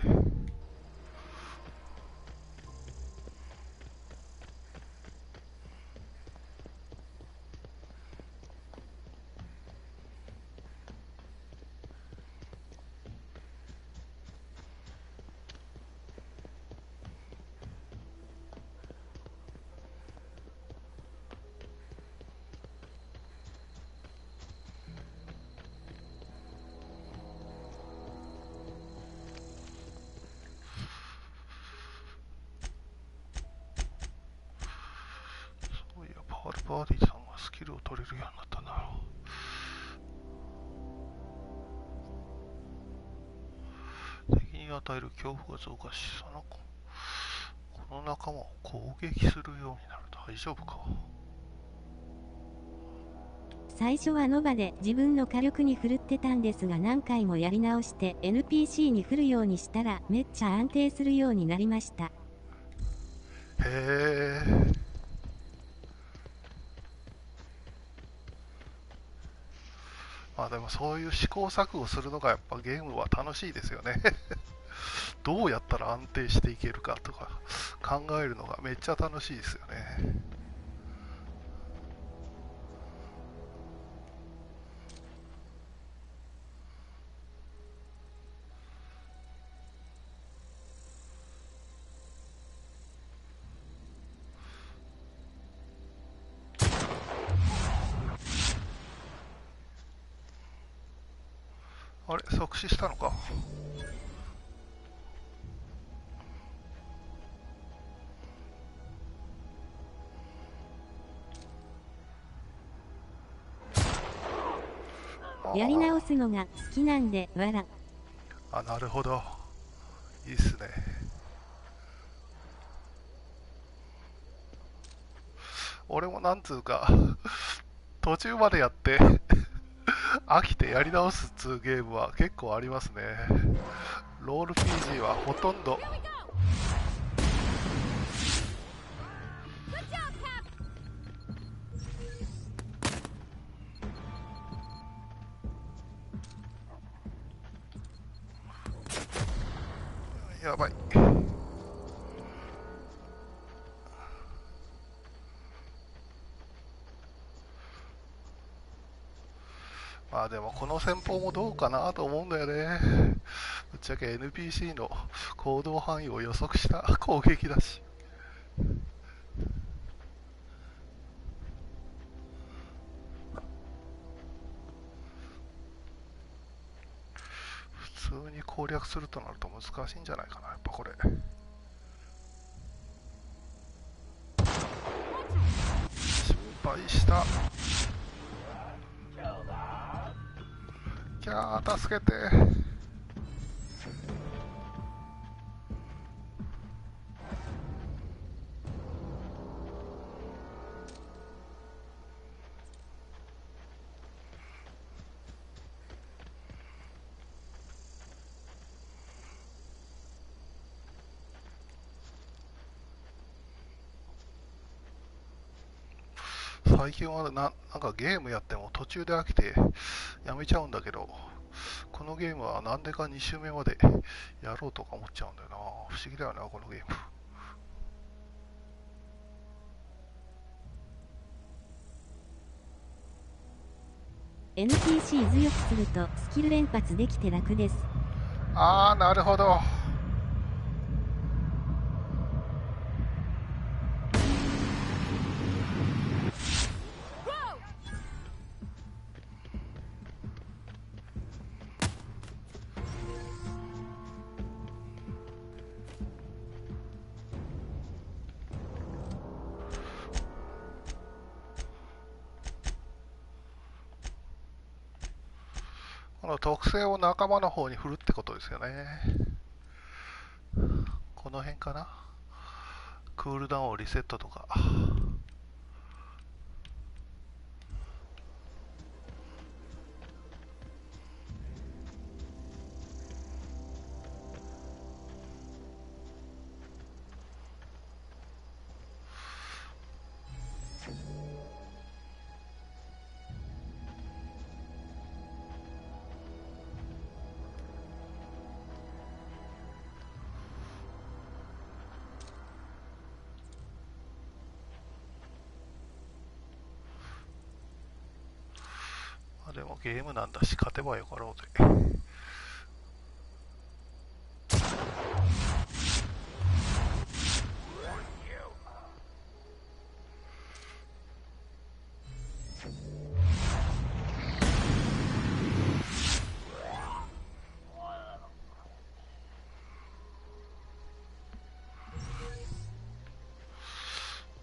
そういや、パールバーディさんがスキルを取れるようになったな。敵に与える恐怖が増加し、この仲間を攻撃するようになる。大丈夫か。最初はノバで自分の火力に振るってたんですが、何回もやり直して NPC に振るようにしたらめっちゃ安定するようになりました。へえ。まあでもそういう試行錯誤するのがやっぱゲームは楽しいですよね。どうやったら安定していけるかとか考えるのがめっちゃ楽しいですよね。あれ、即死したのか。やり直すのが好きなんで、わら。あ、なるほど。いいっすね。俺もなんつうか、途中までやって飽きてやり直すっつうゲームは結構ありますね。ロール PG はほとんどやばい。まあでもこの戦法もどうかなと思うんだよね。ぶっちゃけ NPC の行動範囲を予測した攻撃だし。普通に攻略するとなると難しいんじゃないかな、やっぱこれ。失敗した。キャー、助けて。最近はなんかゲームやっても途中で飽きてやめちゃうんだけど、このゲームはなんでか2周目までやろうとか思っちゃうんだよな。不思議だよな、このゲーム。NPC 強くするとスキル連発できて楽です。ああ、なるほど。この特性を仲間の方に振るってことですよね。この辺かな。クールダウンをリセットとか。でもゲームなんだし勝てばよかろうぜ。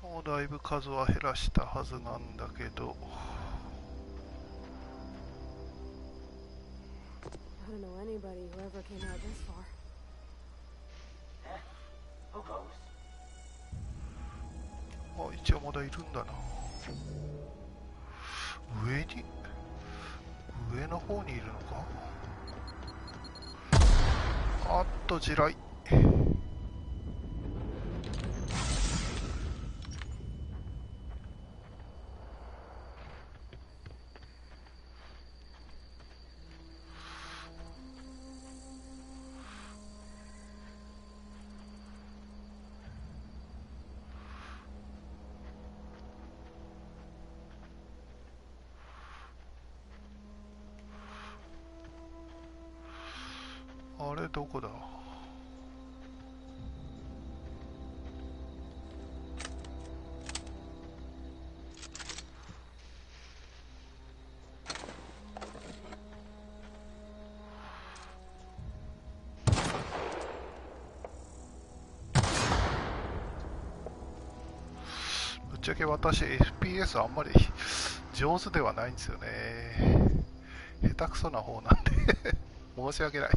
もうだいぶ数は減らしたはずなんだけど。I don't know anybody who ever came out this far. Who goes? あ、一応まだいるんだな。上の方にいるのか。あっと地雷。あれどこだ。ぶっちゃけ私 FPS あんまり上手ではないんですよね。下手くそな方なんで申し訳ない。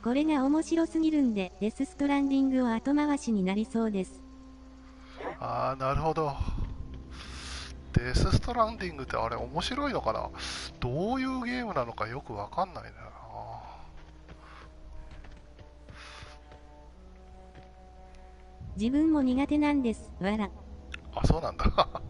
これが面白すぎるんで、デスストランディングを後回しになりそうです。ああ、なるほど。デスストランディングってあれ面白いのかな。どういうゲームなのかよくわかんないんだよな。自分も苦手なんです、わら。あ、そうなんだ。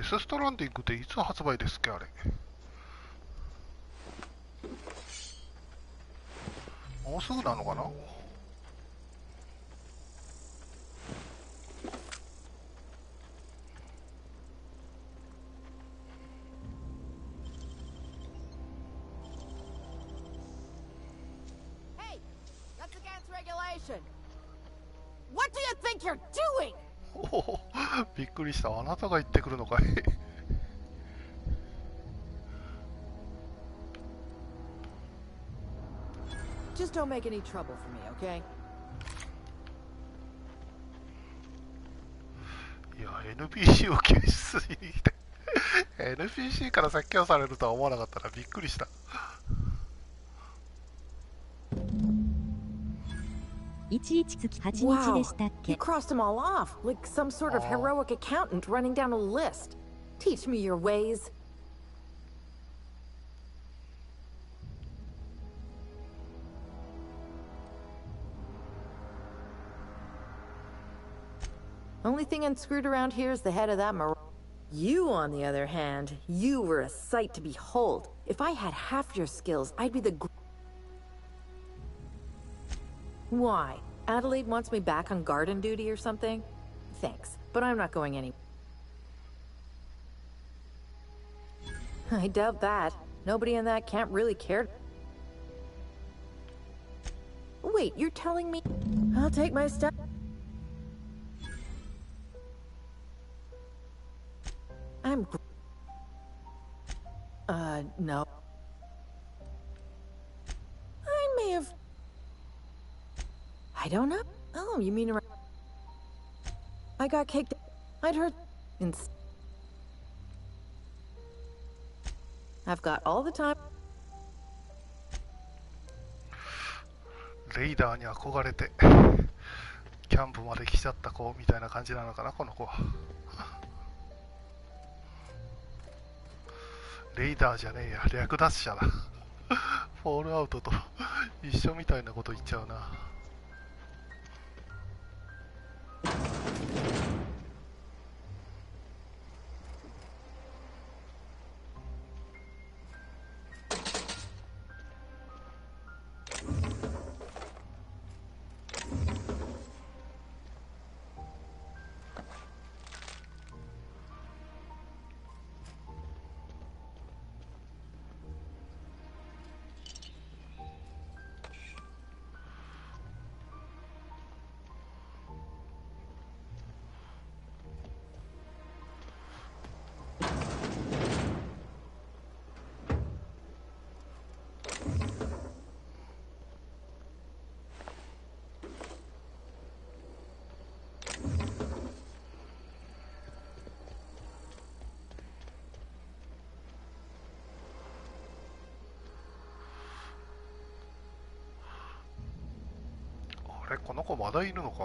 スストランディングっていつ発売ですっけ、あれ。もうすぐなのかな。What do you think you're doing? おお、びっくりした。あなたが言ってくるのかい。Just don't make any trouble for me, okay? いや、NPC を救出しに来てNPC から説教されるとは思わなかったらびっくりした。11月8日でしたっ You け。 crossed them all off, like some sort of heroic accountant running down a list. Teach me your ways. Only thing unscrewed around here is the head of that You, on the other hand, you were a sight to behold. If I had half your skills, I'd be the... Why? Adelaide wants me back on garden duty or something? Thanks, but I'm not going any... I doubt that. Nobody in that camp really cared. Wait, you're telling me... I'll take my stuff... I'm... no. I may have... I don't know. Oh, you mean... I got kicked... I'd heard... I've got all the time... レイダーに憧れてキャンプまで来ちゃった子みたいな感じなのかな、この子は。レイダーじゃねえや、略奪者だフォールアウトと一緒みたいなこと言っちゃうな。あれ、この子まだいるのか。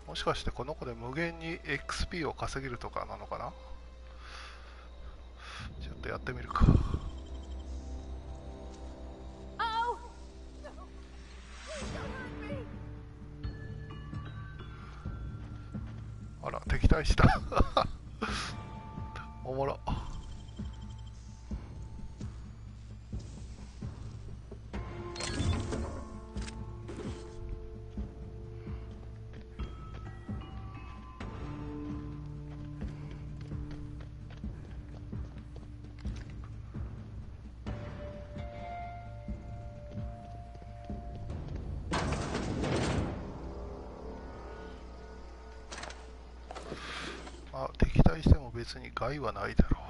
もしかしてこの子で無限に XP を稼げるとかなのかな。ちょっとやってみるか。あら、敵対したおもろ。まあ、敵対しても別に害はないだろう。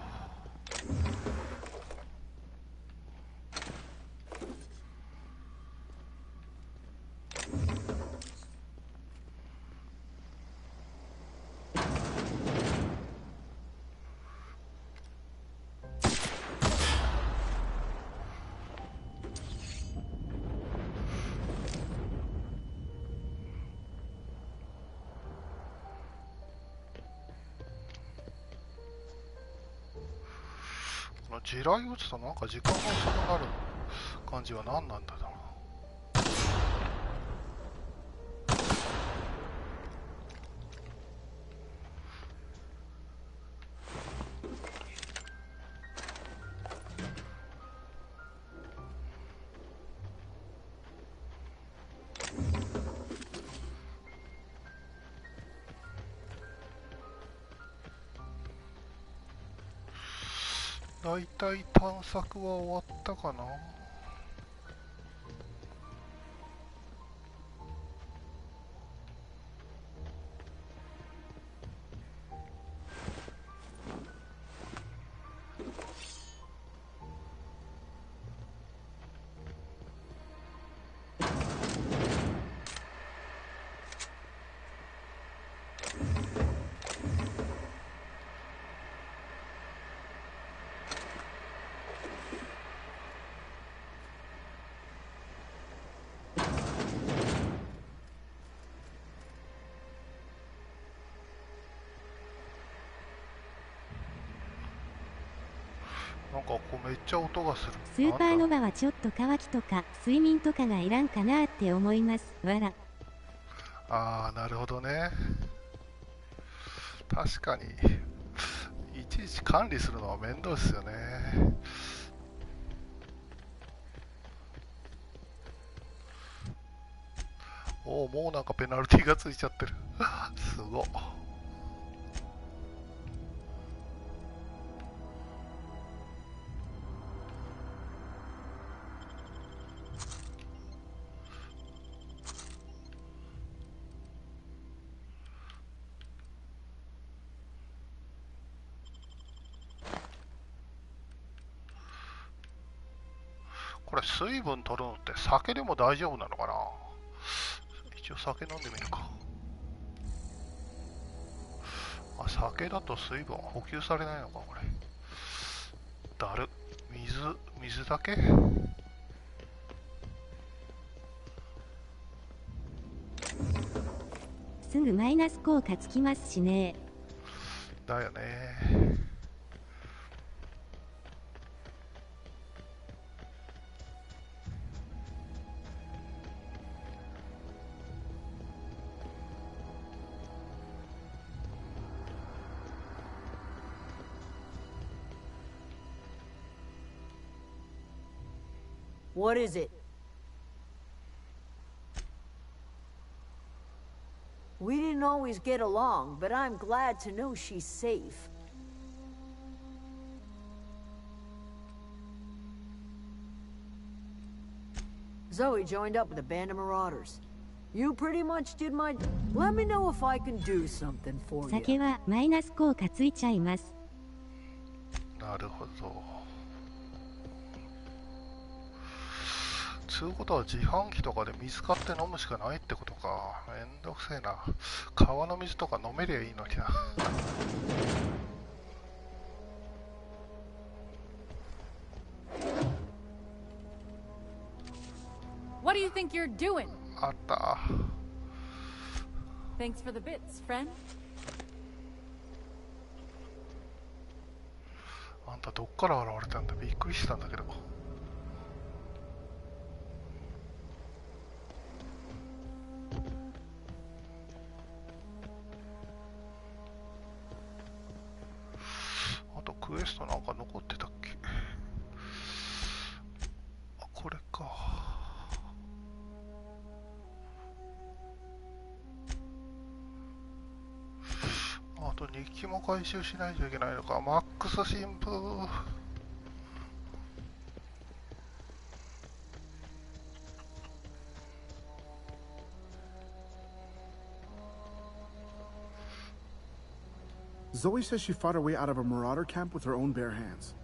地雷落ちたなんか時間が遅くなる感じは何なんだろう。だいたい探索は終わったかな。なんかこうめっちゃ音がする。スーパーノヴァはちょっと渇きとか睡眠とかがいらんかなって思います。わら。ああ、なるほどね。確かにいちいち管理するのは面倒ですよね。おお、もうなんかペナルティがついちゃってるすごっ。これ水分取るのって酒でも大丈夫なのかな。一応酒飲んでみるか。あ、酒だと水分補給されないのかこれ。だる。水だけ。すぐマイナス効果つきますしね。だよね。What is it? We didn't always get along, but I'm glad to know she's safe. Zoe joined up with a band of marauders. You pretty much did my... Let me know if I can do something for you. 酒はマイナス効果ついちゃいます。なるほど。つうことは自販機とかで水買って飲むしかないってことか。めんどくせえな。川の水とか飲めりゃいいのにな。What do you think you're doing? あった。Thanks for the bits, friend. あんたどっから現れたんだ。びっくりしたんだけど。あとクエストなんか残ってたっけ。あ、これか。あと日記も回収しないといけないのか。マックス新聞。Zoe says she fought her way out of a marauder camp with her own bare hands.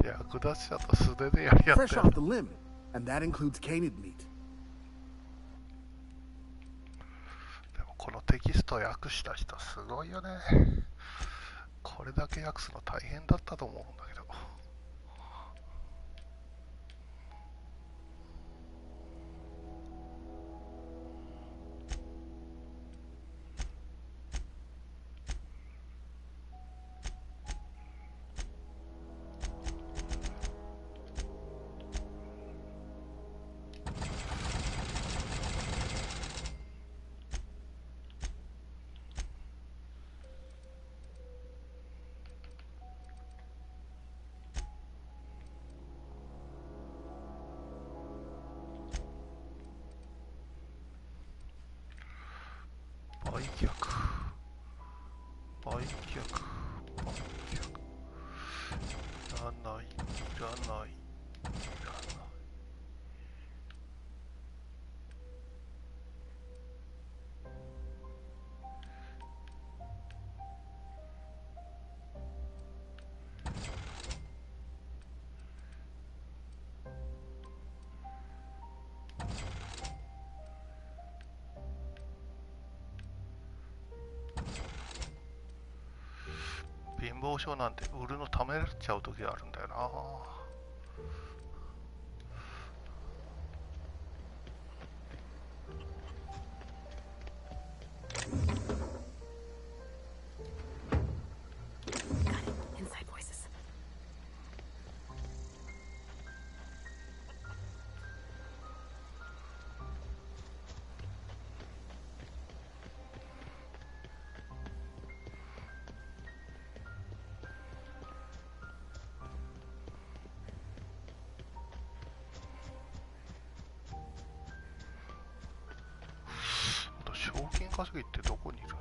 役立ちだと素手でやりやって Fresh off the limb, and that includes canid meat. でもこのテキスト訳した人すごいよね。これだけ訳すの大変だったと思うんだけど。売却。ない、いらない、いらない。貧乏症なんて売るのためちゃう時があるんだよな。Inside voices. 賞金稼ぎってどこにいるんだ。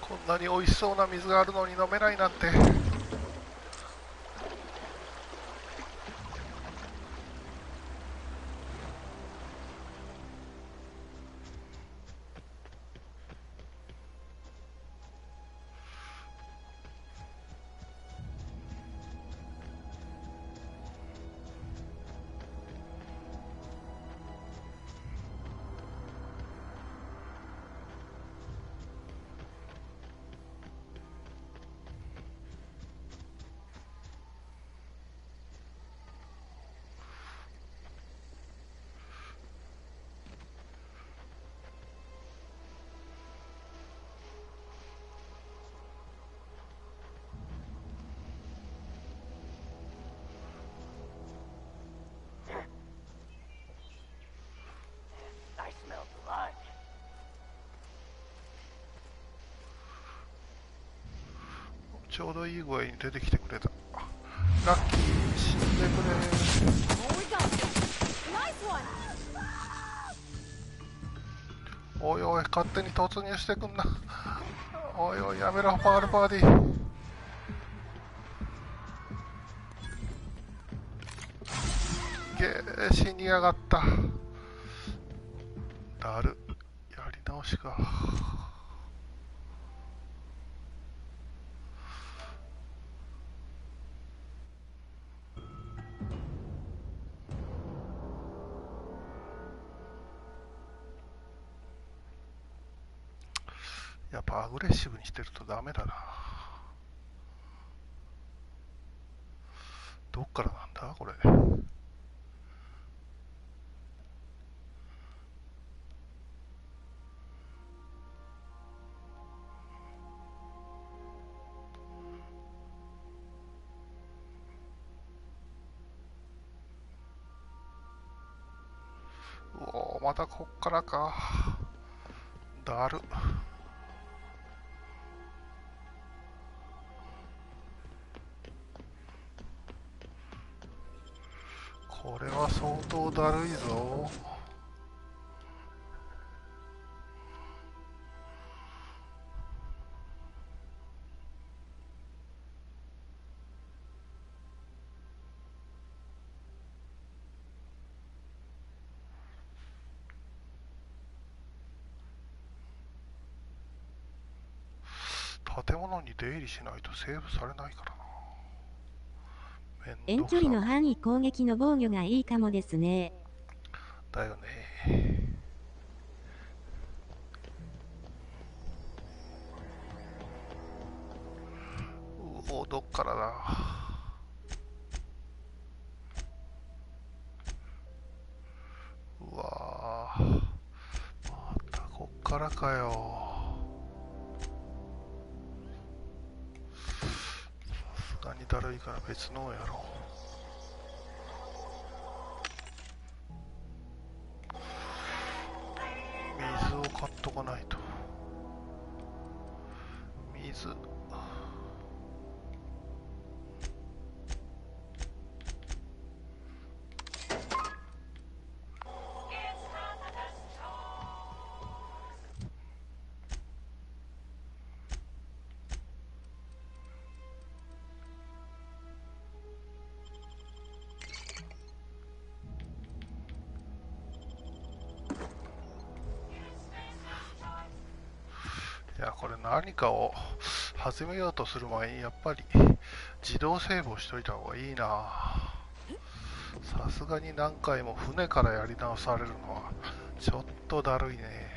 こんなに美味しそうな水があるのに飲めないなんて。ちょうどいい具合に出てきてくれた。ラッキー、死んでくれ。おいおい、勝手に突入してくんな。おいおい、やめろ、ファールバーディー。死にやがった。だる。やり直しか。やっぱアグレッシブにしてるとダメだな。どっからなんだこれ。うおー、またこっからか。だる。これは相当だるいぞ。建物に出入りしないとセーブされないからな。遠距離の範囲攻撃の防御がいいかもですね。だよね。うお、どっからだ。からかよ。さすがにだるいから別のをやろう。水を買っとかないと。水。いや、これ何かを始めようとする前にやっぱり自動セーブをしといた方がいいな。さすがに何回も船からやり直されるのはちょっとだるいね。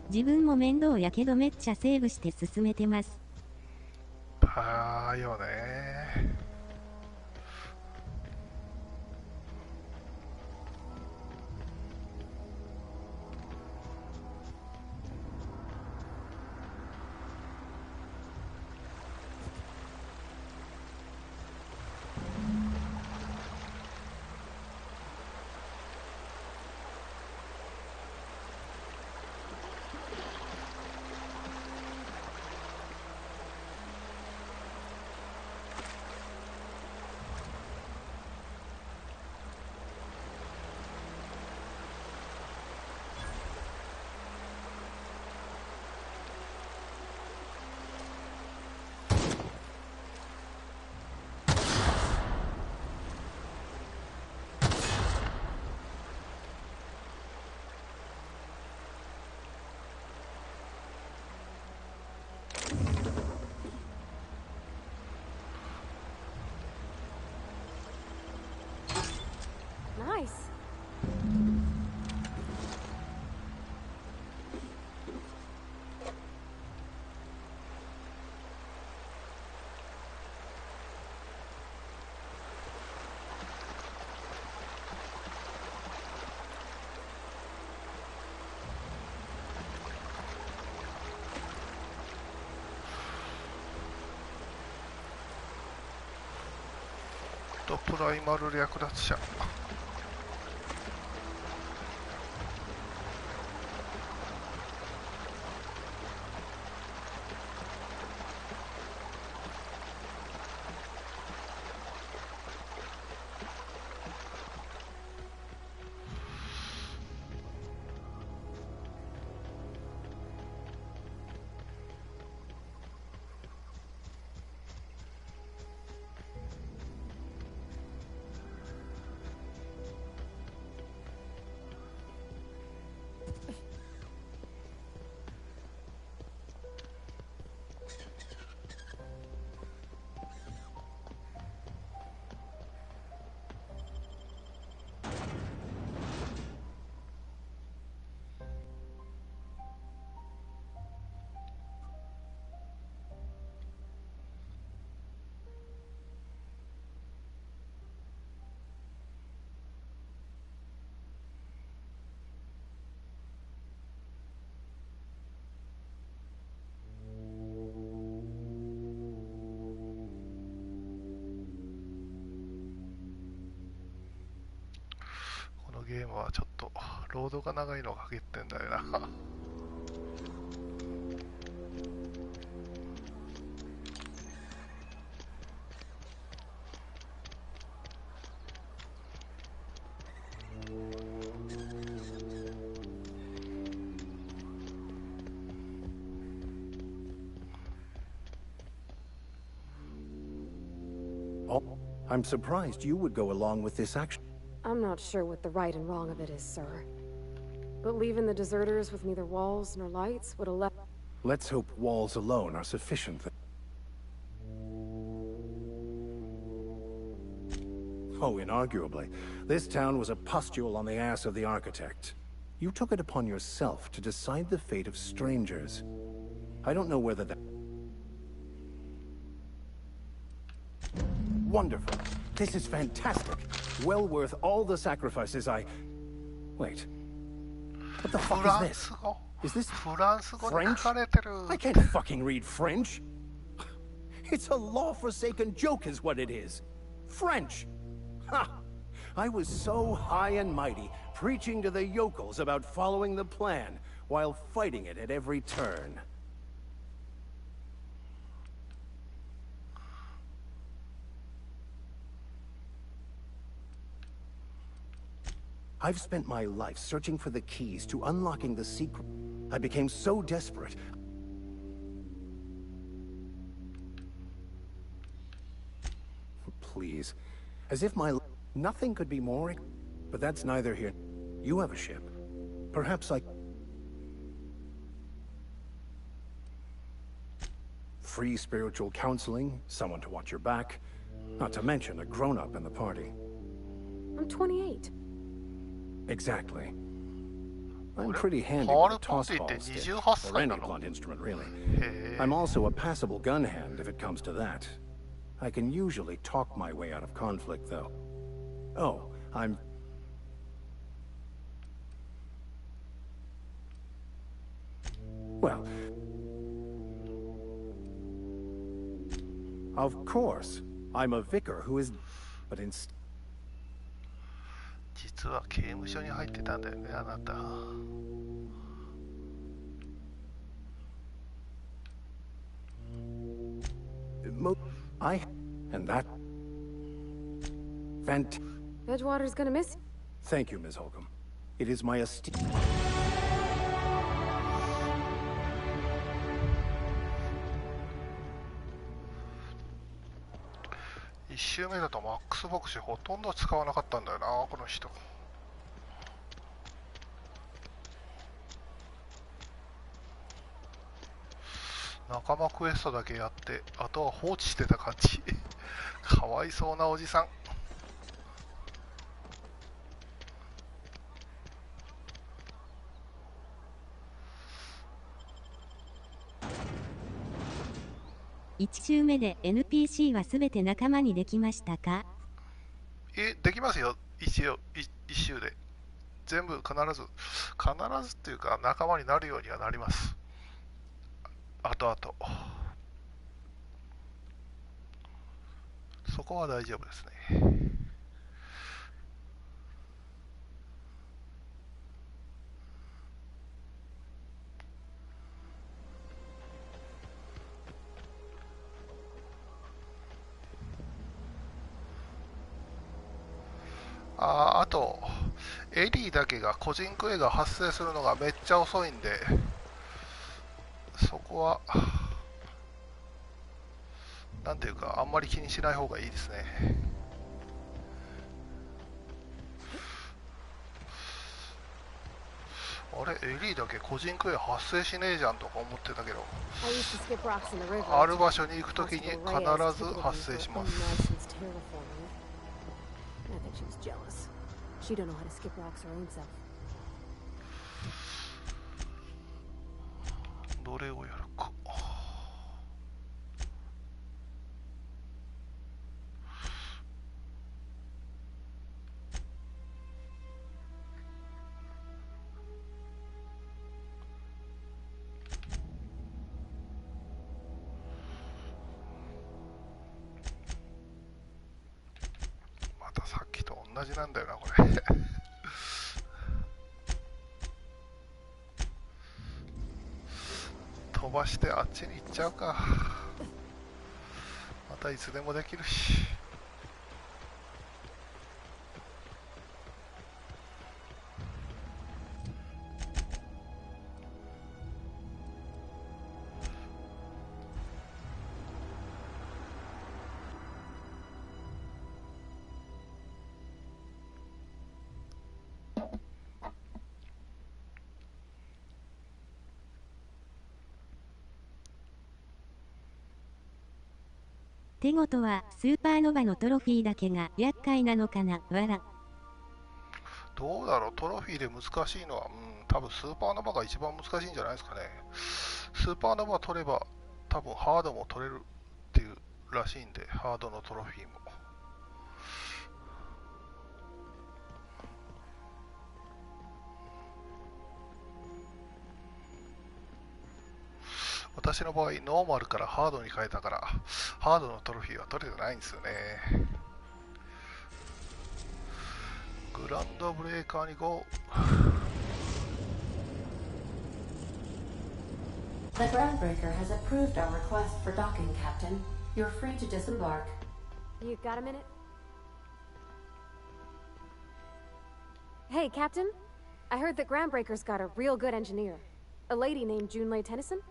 自分も面倒やけどめっちゃセーブして進めてます。はーよね。Nice.プライマル略奪者。ゲームはちょっとロードが長いのが欠点だよな。I'm surprised you would go along with this action. I'm not sure what the right and wrong of it is, sir. But leaving the deserters with neither walls nor lights would have left... Let's hope walls alone are sufficient. Oh, inarguably. This town was a pustule on the ass of the architect. You took it upon yourself to decide the fate of strangers. I don't know whether that... Wonderful. This is fantastic. Well worth all the sacrifices I... Wait. What the fuck is this? Is this French? I can't fucking read French. It's a law-forsaken joke is what it is. French. Ha! I was so high and mighty, preaching to the yokels about following the plan, while fighting it at every turn. I've spent my life searching for the keys to unlocking the secret. I became so desperate. Please. As if my... Nothing could be more... But that's neither here. You have a ship. Perhaps I... Free spiritual counseling, someone to watch your back. Not to mention a grown-up in the party. I'm 28. Exactly. I'm pretty handy with a toss ball stick, or any blunt instrument, really. I'm also a passable gun hand if it comes to that. I can usually talk my way out of conflict, though. Oh, I'm... Well... Of course, I'm a vicar who is... But instead... 実は刑務所に入ってたんだよね、あなた。And that... Edgewater's gonna miss... Thank you, Ms. Holcomb. It is my esteem... 1周目だとマックスボクシほとんど使わなかったんだよな、この人。仲間クエストだけやって、あとは放置してた感じ。かわいそうなおじさん。1周目で NPC はすべて仲間にできましたか？できますよ、一周で。全部必ずっていうか仲間になるようにはなります。後々。そこは大丈夫ですね。あと、エリーだけが個人クエが発生するのがめっちゃ遅いんで、そこは、なんていうか、あんまり気にしない方がいいですね。あれ、エリーだけ個人クエ発生しねえじゃんとか思ってたけど、ある場所に行くときに必ず発生します。I think she was jealous. She don't know how to skip rocks her own self. どれをやるか。さっきと同じなんだよな、これ。飛ばしてあっちに行っちゃうか。またいつでもできるし。てことは、スーパーノヴァのトロフィーだけが厄介なのかな、わら。どうだろう、トロフィーで難しいのは、多分スーパーノヴァが一番難しいんじゃないですかね。スーパーノヴァ取れば、多分ハードも取れるっていうらしいんで、ハードのトロフィーも。私の場合、ノーマルからハードに変えたから、ハードのトロフィーは取れてないんですよね。グランドブレーカーにゴー。The groundbreaker has approved our request for docking, Captain. You're free to disembark. You got a minute? Hey, Captain. I heard that Groundbreaker's got a real good engineer. A lady named Junlei Tennyson?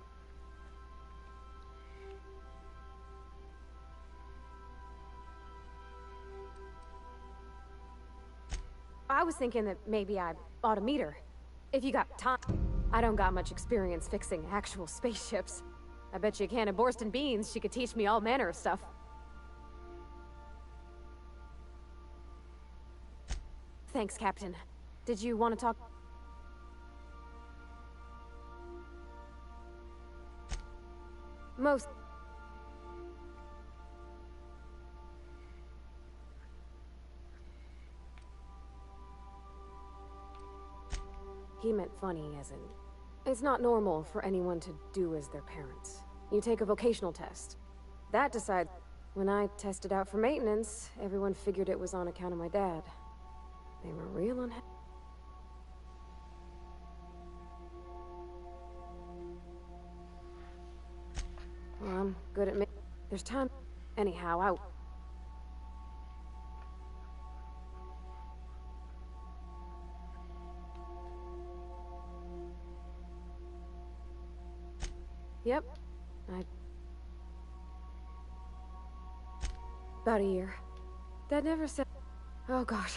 I was thinking that maybe I ought to meet her. If you got time. I don't got much experience fixing actual spaceships. I bet you a can of Borston beans she could teach me all manner of stuff. Thanks, Captain. Did you want to talk? Most... He meant funny, as in... It's not normal for anyone to do as their parents. You take a vocational test. That decides... When I tested out for maintenance, everyone figured it was on account of my dad. They were real unhappy. Well, I'm good at There's time... Anyhow, out. Yep. About a year. Dad never said... Oh, gosh.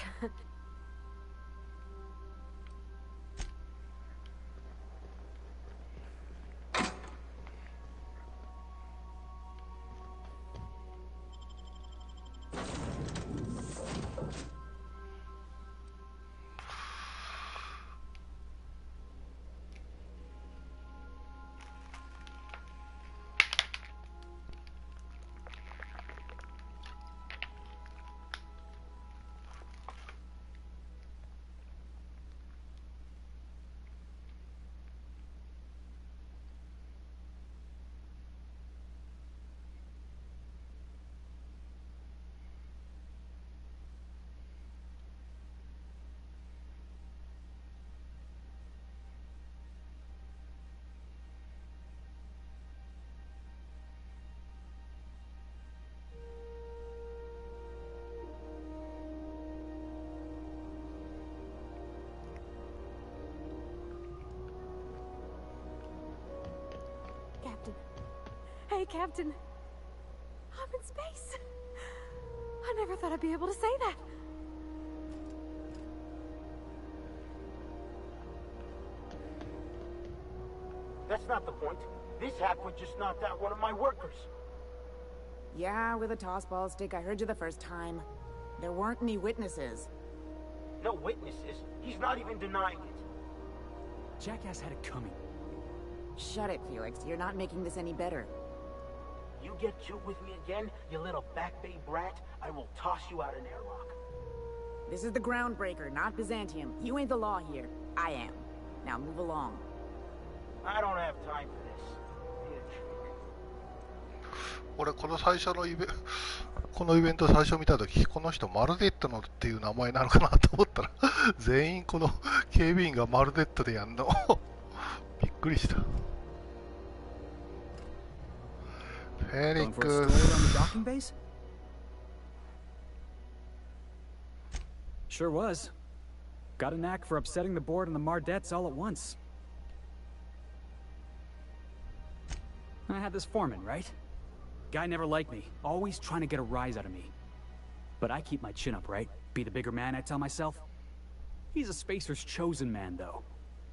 Captain. Hey, Captain. I'm in space. I never thought I'd be able to say that. That's not the point. This halfwit just knocked out one of my workers. Yeah, with a toss-ball stick. I heard you the first time. There weren't any witnesses. No witnesses? He's not even denying it. Jackass had it coming. Shut it, Felix. You're not making this any better. You get cute with me again, you little back bay brat, I will toss you out an airlock. This is the Groundbreaker, not Byzantium. You ain't the law here. I am. Now move along. I don't have time for this. 俺この最初のこのイベント最初見たとき、この人マルデットのっていう名前なのかなと思ったら全員この警備員がマルデットでやんのびっくりした。フェリックス Sure was. Got a knack for upsetting the board and the Mardettes all at once. I had this foreman, right? Guy never liked me, always trying to get a rise out of me. But I keep my chin up, right? Be the bigger man, I tell myself. He's a Spacer's chosen man, though.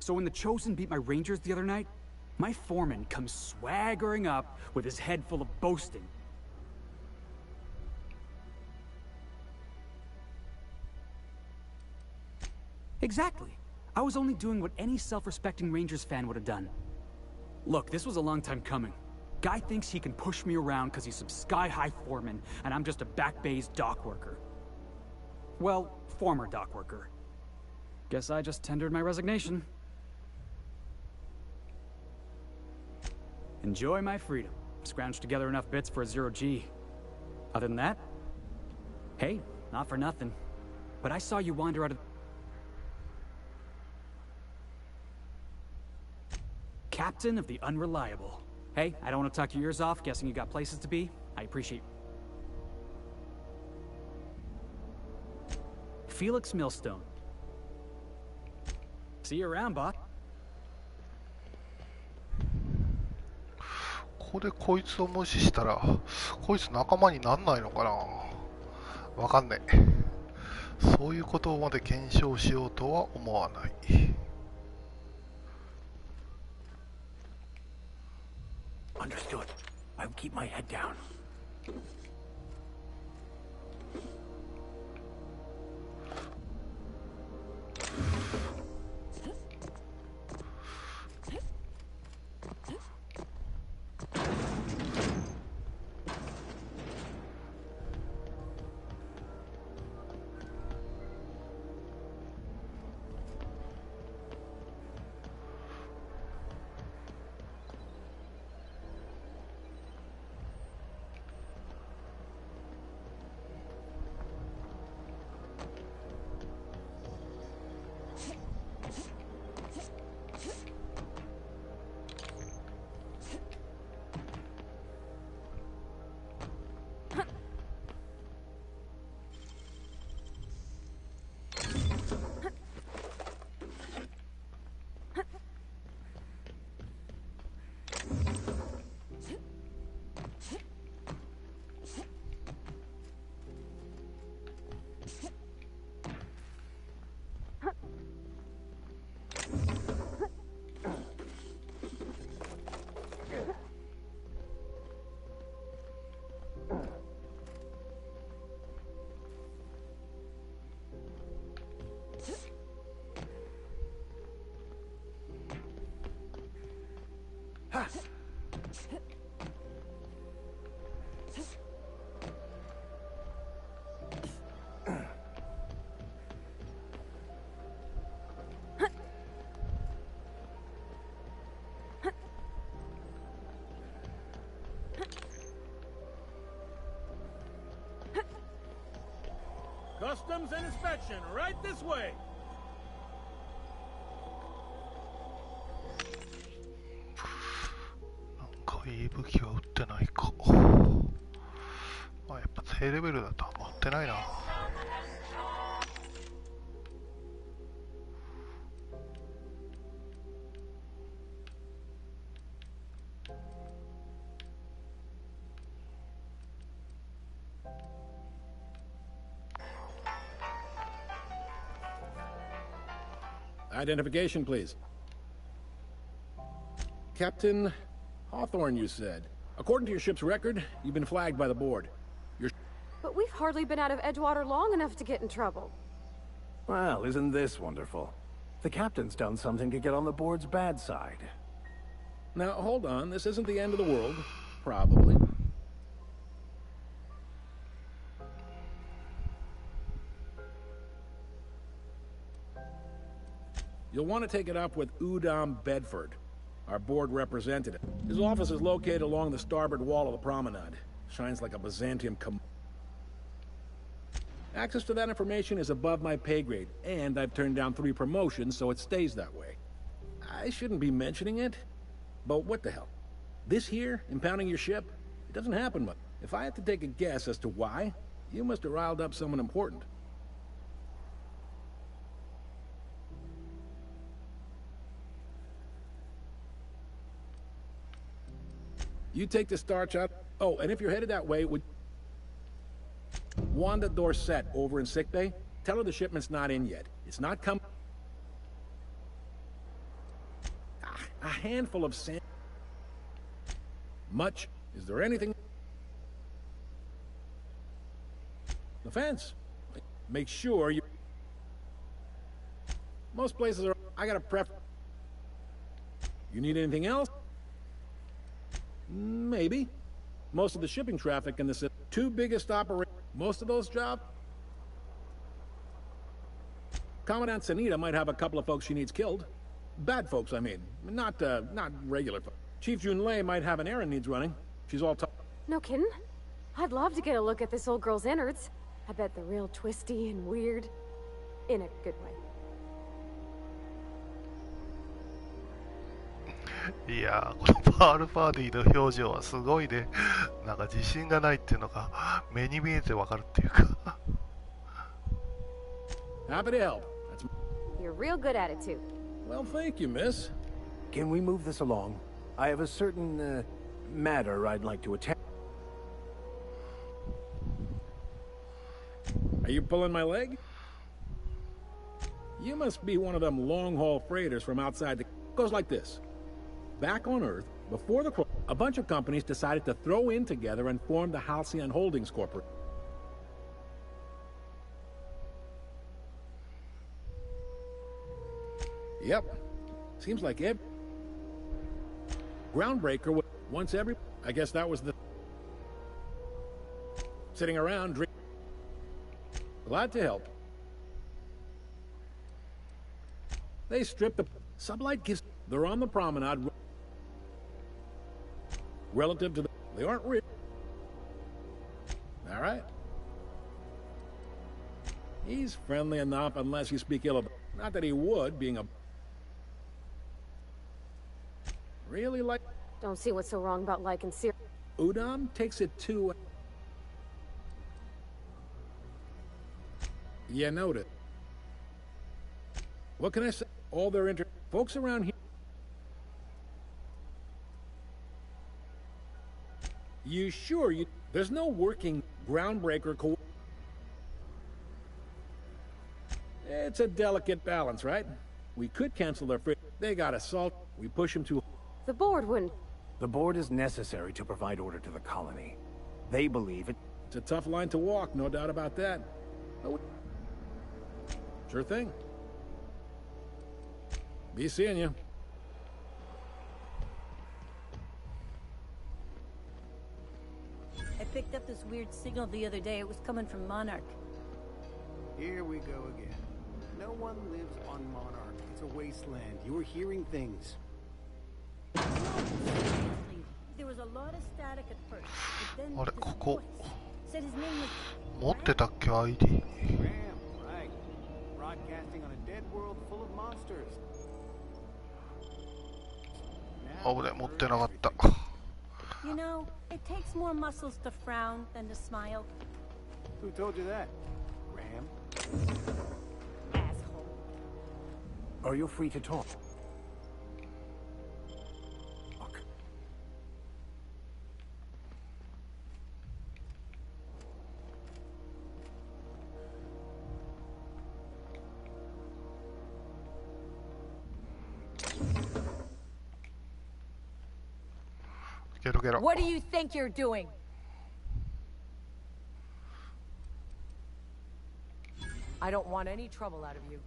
So when the Chosen beat my Rangers the other night, my foreman comes swaggering up with his head full of boasting. Exactly. I was only doing what any self-respecting Rangers fan would have done. Look, this was a long time coming. Guy thinks he can push me around because he's some sky-high foreman, and I'm just a back bay's dock worker. Well, former dock worker. Guess I just tendered my resignation. Enjoy my freedom. Scrounged together enough bits for a 0G. Other than that, hey, not for nothing, but I saw you wander out of... Captain of the Unreliable. Hey, I don't want to talk your ears off, guessing you got places to be. I appreciate... Felix Millstone. See you around, bot. ここでこいつを無視したら、こいつ仲間になんないのかな。わかんねえ。そういうことまで検証しようとは思わない。Understood. I will keep my head down. Customs and inspection, right this way. なんかいい武器は売ってないか。まあやっぱ低レベルだと持ってないな。Identification, please. Captain Hawthorne, you said. According to your ship's record, you've been flagged by the board. But we've hardly been out of Edgewater long enough to get in trouble. Well, isn't this wonderful? The captain's done something to get on the board's bad side. Now, hold on. This isn't the end of the world. Probably. You'll want to take it up with Udom Bedford, our board representative. His office is located along the starboard wall of the promenade. Shines like a Byzantium Access to that information is above my pay grade, and I've turned down 3 promotions, so it stays that way. I shouldn't be mentioning it, but what the hell? This here, impounding your ship, it doesn't happen much. If I had to take a guess as to why, you must have riled up someone important. You take the starch out. Oh, and if you're headed that way, would Wanda Dorset over in sickbay? Tell her the shipment's not in yet. It's not come. A handful of sand. Much. Is there anything? The fence. Make sure you. Most places are... I got a preference. You need anything else? Maybe. Most of the shipping traffic in the city. Two biggest operations. Most of those jobs. Commandant Sanita might have a couple of folks she needs killed. Bad folks, I mean. Not regular folks. Chief Junlei might have an errand needs running. She's all tough. No kidding? I'd love to get a look at this old girl's innards. I bet they're real twisty and weird. In a good way. いやー、このパールパーティーの表情はすごいね。なんか自信がないっていうのが目に見えてわかるっていうか。Happy to help. You're real good at it too. Well, thank you, miss. Can we move this along? I have a certain, matter I'd like to attend. Are you pulling my leg? You must be one of them long-haul freighters from outside the... Goes like this. Back on Earth, before the... A bunch of companies decided to throw in together and form the Halcyon Holdings Corporation. Yep. Seems like every... Groundbreaker was once every... I guess that was the... Sitting around, drink... Glad to help. They stripped the... Sublight gives... They're on the promenade... Relative to the... They aren't rich. All right. He's friendly enough unless you speak ill of... Not that he would, being a... Really like... Don't see what's so wrong about liking cereal. Udam takes it to... You noted. What can I say? All their folks around here... You sure you... There's no working groundbreaker It's a delicate balance, right? We could cancel their free... They got assault. We push them to... The board wouldn't... The board is necessary to provide order to the colony. They believe it... It's a tough line to walk, no doubt about that. Oh, sure thing. Be seeing you. I picked up this weird signal the other day. It was coming from Monarch. Here we go again. No one lives on Monarch. It's a wasteland. You were hearing things. There was a lot of static at first, but then あれ、ここ said his name was 持ってたっけ ID? Graham, right. Broadcasting on a dead world full of monsters. 危ね、持ってなかった。 You know, it takes more muscles to frown than to smile. Who told you that? Graham? Asshole. Are you free to talk? What do you think you're doing? I don't want any trouble out of you.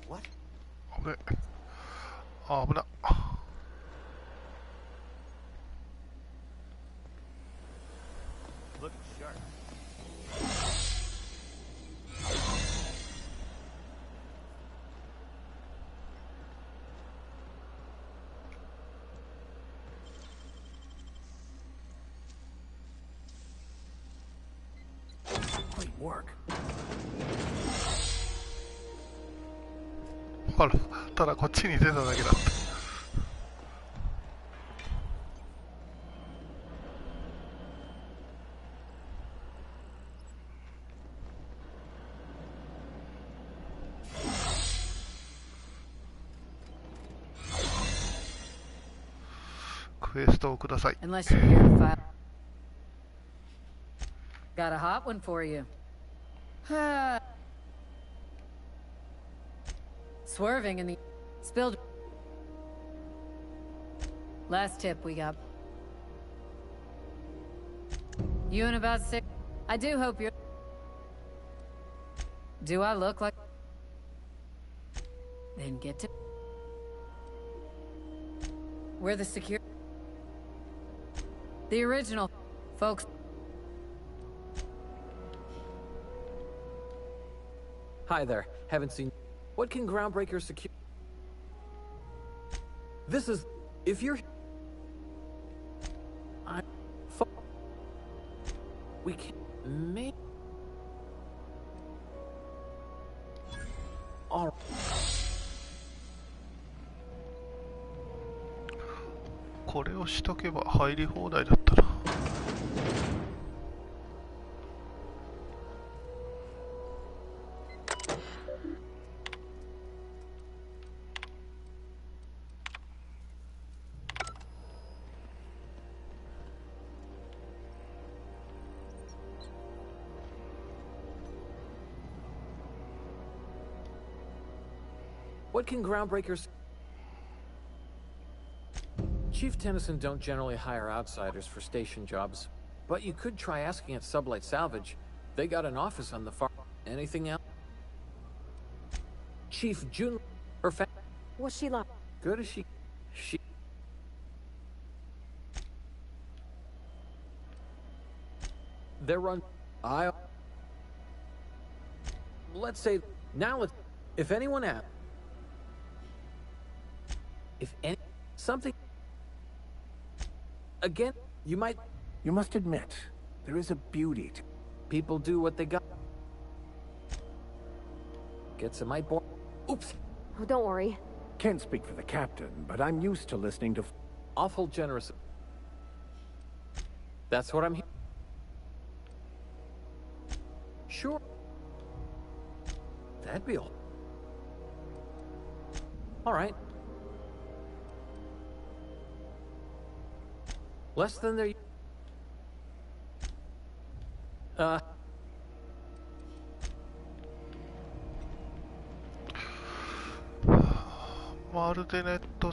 What? あ、危な。work. ほら、ただこっちに出ただけだった。クエストをください。 Unless you're here to file. Got a hot one for you. Swerving in the spilled. Last tip we got. You in about 6. I do hope you're. Do I look like? Then get to. We're the secure. The original, folks. Hi there. Haven't seen. What can Groundbreaker secure? This is. If you're. We can't make. All right. これをしとけば入り放題だったな。What can Groundbreakers... Chief Tennyson don't generally hire outsiders for station jobs, but you could try asking at Sublight Salvage. They got an office on the farm. Anything else? Chief June... Her fa... What's she like? Good as she... They're run... Let's say... Now let's... If anyone asks... If any... Something... Again, you might... You must admit, there is a beauty to... People do what they got. Gets a might board. Oops! Oh, don't worry. Can't speak for the captain, but I'm used to listening to... Awful generous. That's what I'm here. Sure. That'd be all. All right. Less than their...まるでネット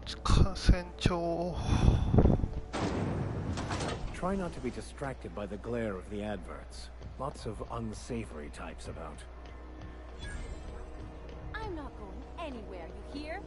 船長。 Try not to be distracted by the glare of the adverts. Lots of unsavory types about. I'm not going anywhere, you hear?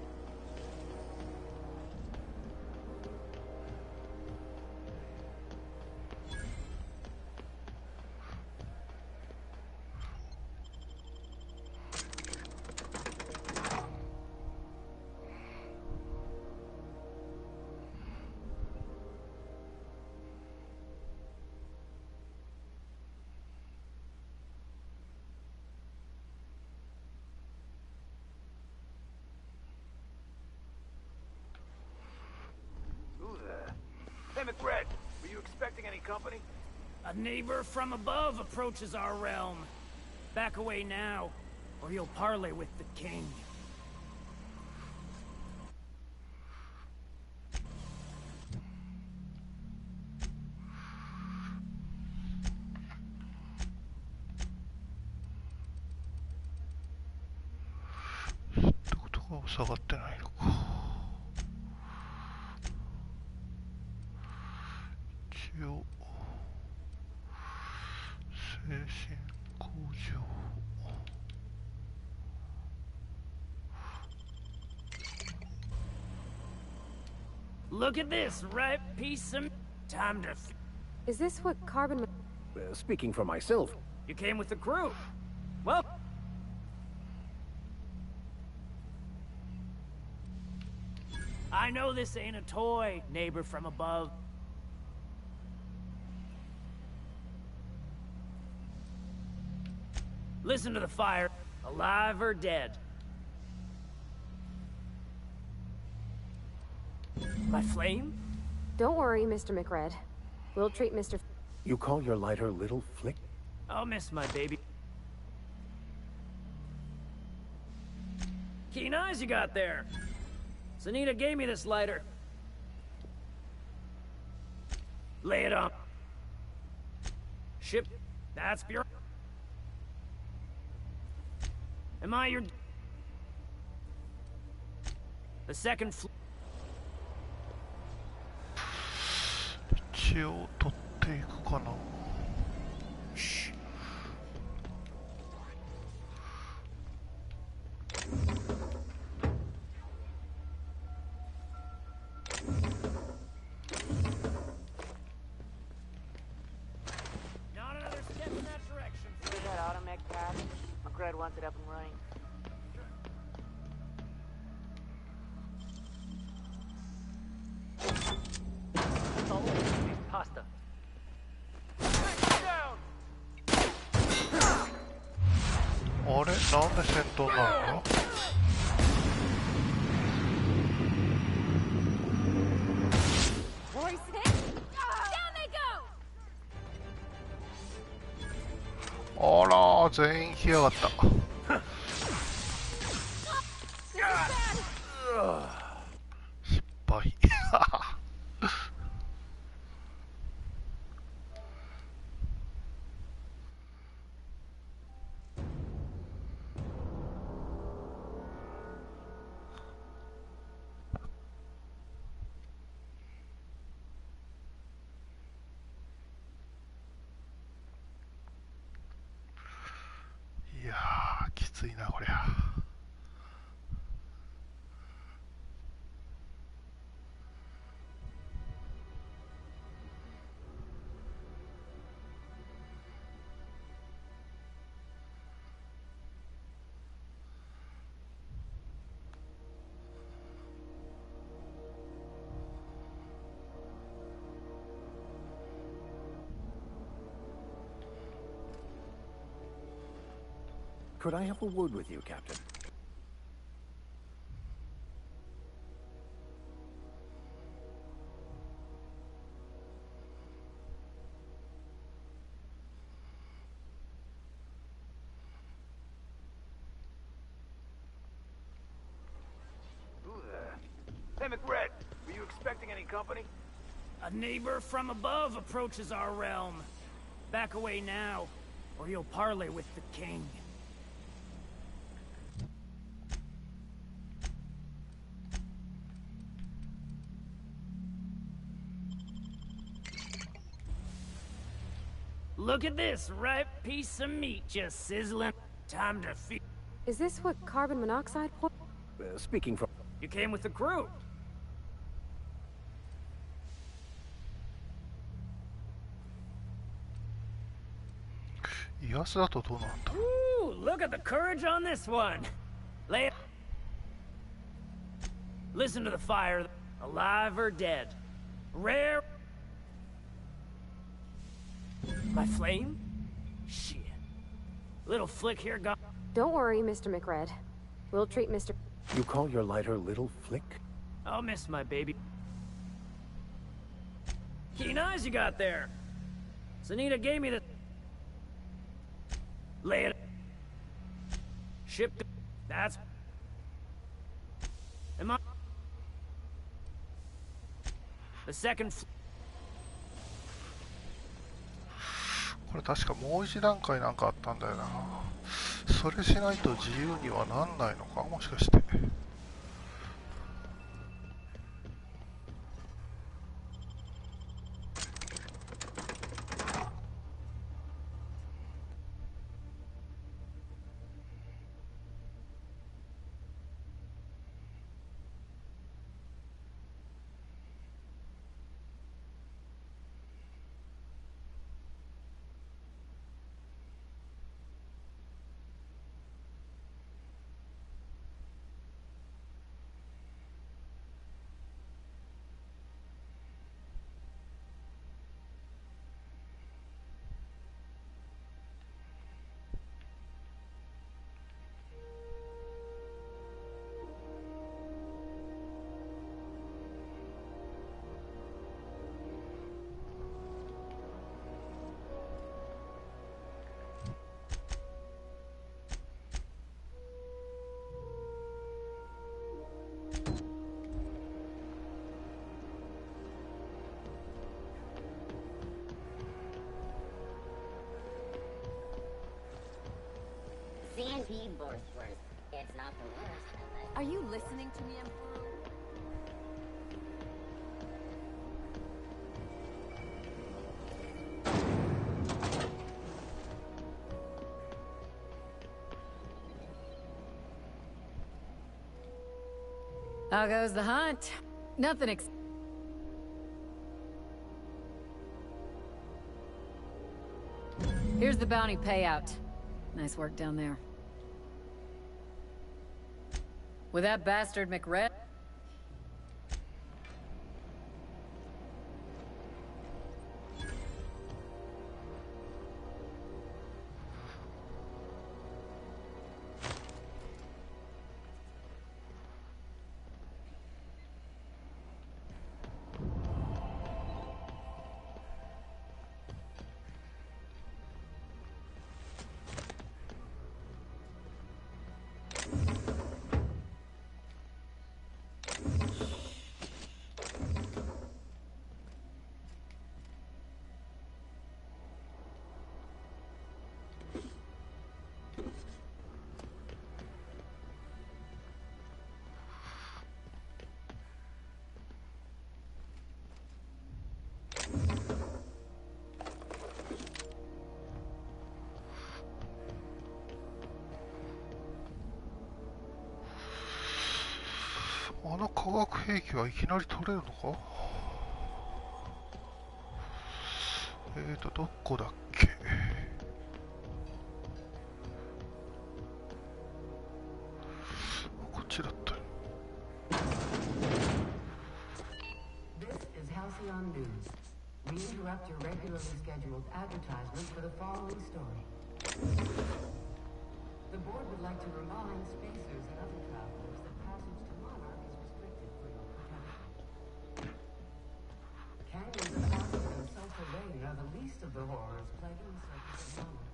Hey, McBride, were you expecting any company? A neighbor from above approaches our realm. Back away now, or you'll parley with the king. Look at this ripe piece of time to... Is this what Carbon... Speaking for myself... You came with the crew. Well... I know this ain't a toy, neighbor from above. Listen to the fire. Alive or dead. My flame? Don't worry, Mr. McRed. We'll treat Mr. You call your lighter Little Flick? I'll miss my baby. Keen eyes you got there. Sunita gave me this lighter. Lay it on. Ship. That's pure. Am I your... The second floor. 一応取っていくかな。Wants it up and running. Pasta. あれなんで戦闘なの？あら全員来やがった。失敗。いやーきついなこりゃ。Could I have a word with you, Captain? Who the... Hey, McRed, were you expecting any company? A neighbor from above approaches our realm. Back away now, or you'll parley with the king. Look at this ripe piece of meat just sizzling. Time to feed. Is this what carbon monoxide Speaking from... You came with the crew. Ooh, look at the courage on this one. Lay it. Listen to the fire. Alive or dead. Rare. My flame? Shit. Little flick here got... Don't worry, Mr. McRed. We'll treat Mr. You call your lighter Little Flick? I'll miss my baby. Keen eyes you got there. Sunita gave me the... Lay it. Ship. That's... Am I... The second... これ確かもう一段階なんかあったんだよな。それしないと自由にはなんないのか、もしかして。Sandy Borstworth. It's not the worst. Are you listening to me, Emperor? How goes the hunt? Nothing Here's the bounty payout. Nice work down there. With that bastard McRed...あの化学兵器はいきなり取れるのか。どこだっけ。こっちだった。This is Halcyon News. We interrupt your regularly scheduled advertisement for the following story. The board would like to remind spacers and other travelers that passage to Monarch is restricted for your protection. Canyons of acid and sulfur rain are the least of the horrors plaguing the surface of Monarch.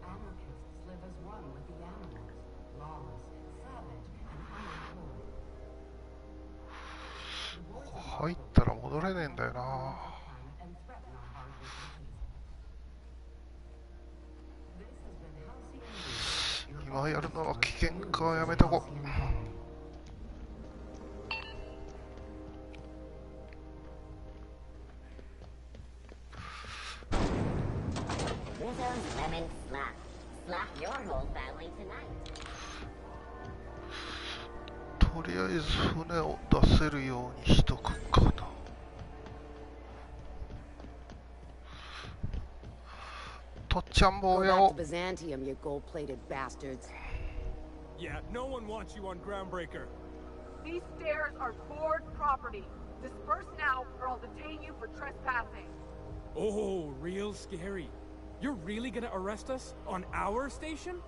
Anarchists live as one with the animals, lawless, savage, and unemployed. 入ったら戻れねえんだよな。今やるのは危険か。やめとこう。とりあえず船を出せるようにしとくかな。とっちゃん坊やを。Byzantium, you gold-plated bastards. Yeah, no one wants you on Groundbreaker. These stairs are board property. Disperse now, or I'll detain you for trespassing. Oh, real scary. You're really gonna arrest us on our station?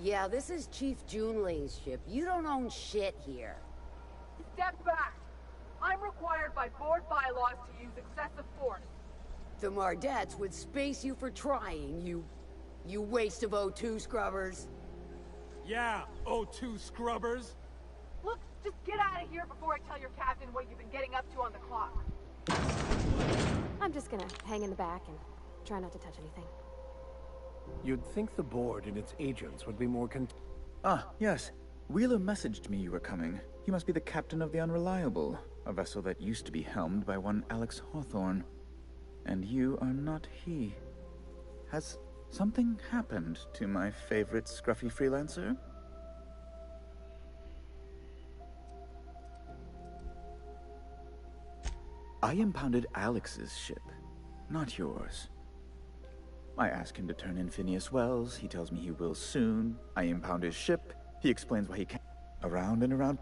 Yeah, this is Chief Junling's ship. You don't own shit here. Step back. I'm required by board bylaws to use excessive force. The Mardettes would space you for trying, you waste of O2 scrubbers. Yeah, O2 scrubbers. Look, just get out of here before I tell your captain what you've been getting up to on the clock. I'm just gonna hang in the back and try not to touch anything. You'd think the board and its agents would be more Ah, yes. Wheeler messaged me you were coming. He must be the captain of the Unreliable, a vessel that used to be helmed by one Alex Hawthorne. And you are not he. Has something happened to my favorite scruffy freelancer? I impounded Alex's ship, not yours. I ask him to turn in Phineas Wells. He tells me he will soon. I impound his ship. He explains why he can't. Around and around.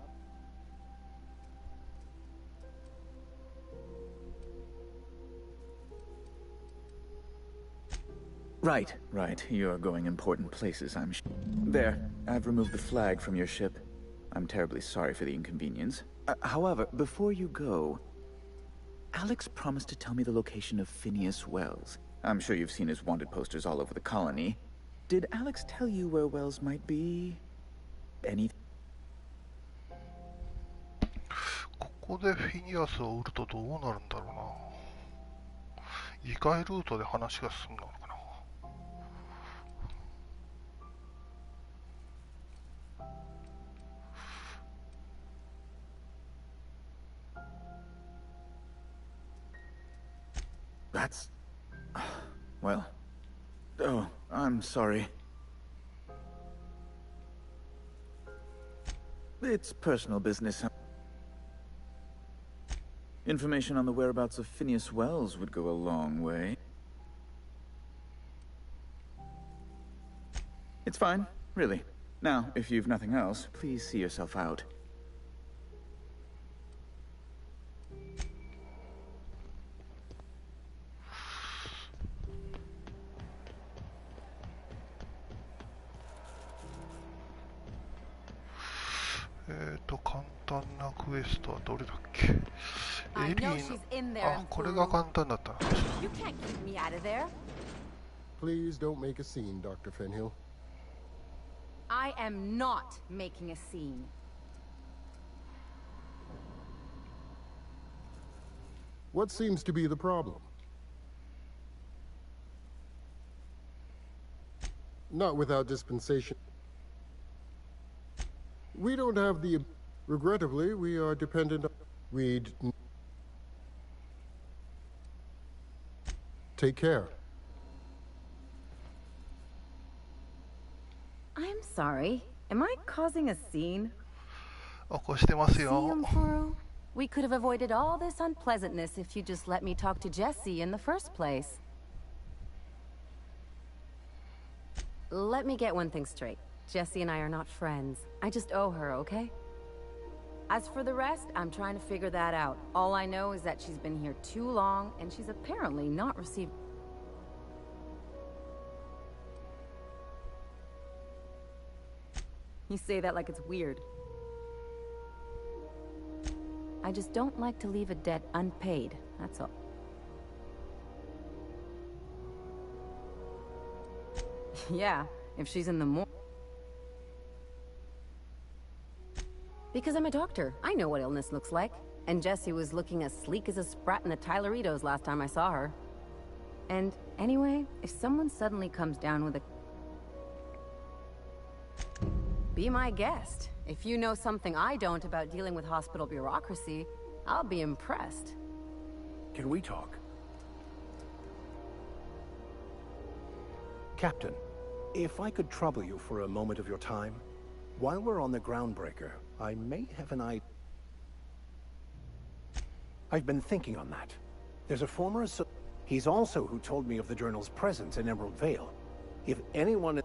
Right. You're going important places, I'm sure. There, I've removed the flag from your ship. I'm terribly sorry for the inconvenience. However, before you go, Alex promised to tell me the location of Phineas Wells. I'm sure you've seen his wanted posters all over the colony. Did Alex tell you where Wells might be? Anything? ここでフィニアスを売るとどうなるんだろうな。異界ルートで話が進むのかな。That's... well... Oh, I'm sorry. It's personal business. Information on the whereabouts of Phineas Wells would go a long way. It's fine, really. Now, if you've nothing else, please see yourself out. 簡単なクエストはどれだっけ？エリーの、あ、これが簡単だったな。You can't keep me out of there. Please don't make a scene, Dr. Fenhill. I am not making a scene. What seems to be the problem? Not without dispensation. We don't have the... Regrettably, we are dependent on... We'd... Take care. I'm sorry. Am I causing a scene? 起こしてますよ。 See, Emperor? We could have avoided all this unpleasantness if you just let me talk to Jesse in the first place. Let me get one thing straight. Jesse and I are not friends. I just owe her, okay? As for the rest, I'm trying to figure that out. All I know is that she's been here too long, and she's apparently not received... You say that like it's weird. I just don't like to leave a debt unpaid, that's all. Yeah, if she's in the mood. Because I'm a doctor. I know what illness looks like. And Jessie was looking as sleek as a sprat in the Tyleritos last time I saw her. And anyway, if someone suddenly comes down with a... Be my guest. If you know something I don't about dealing with hospital bureaucracy, I'll be impressed. Can we talk? Captain, if I could trouble you for a moment of your time, while we're on the Groundbreaker, I may have an idea. I've been thinking on that. There's a former he's also who told me of the journal's presence in Emerald Vale. If anyone...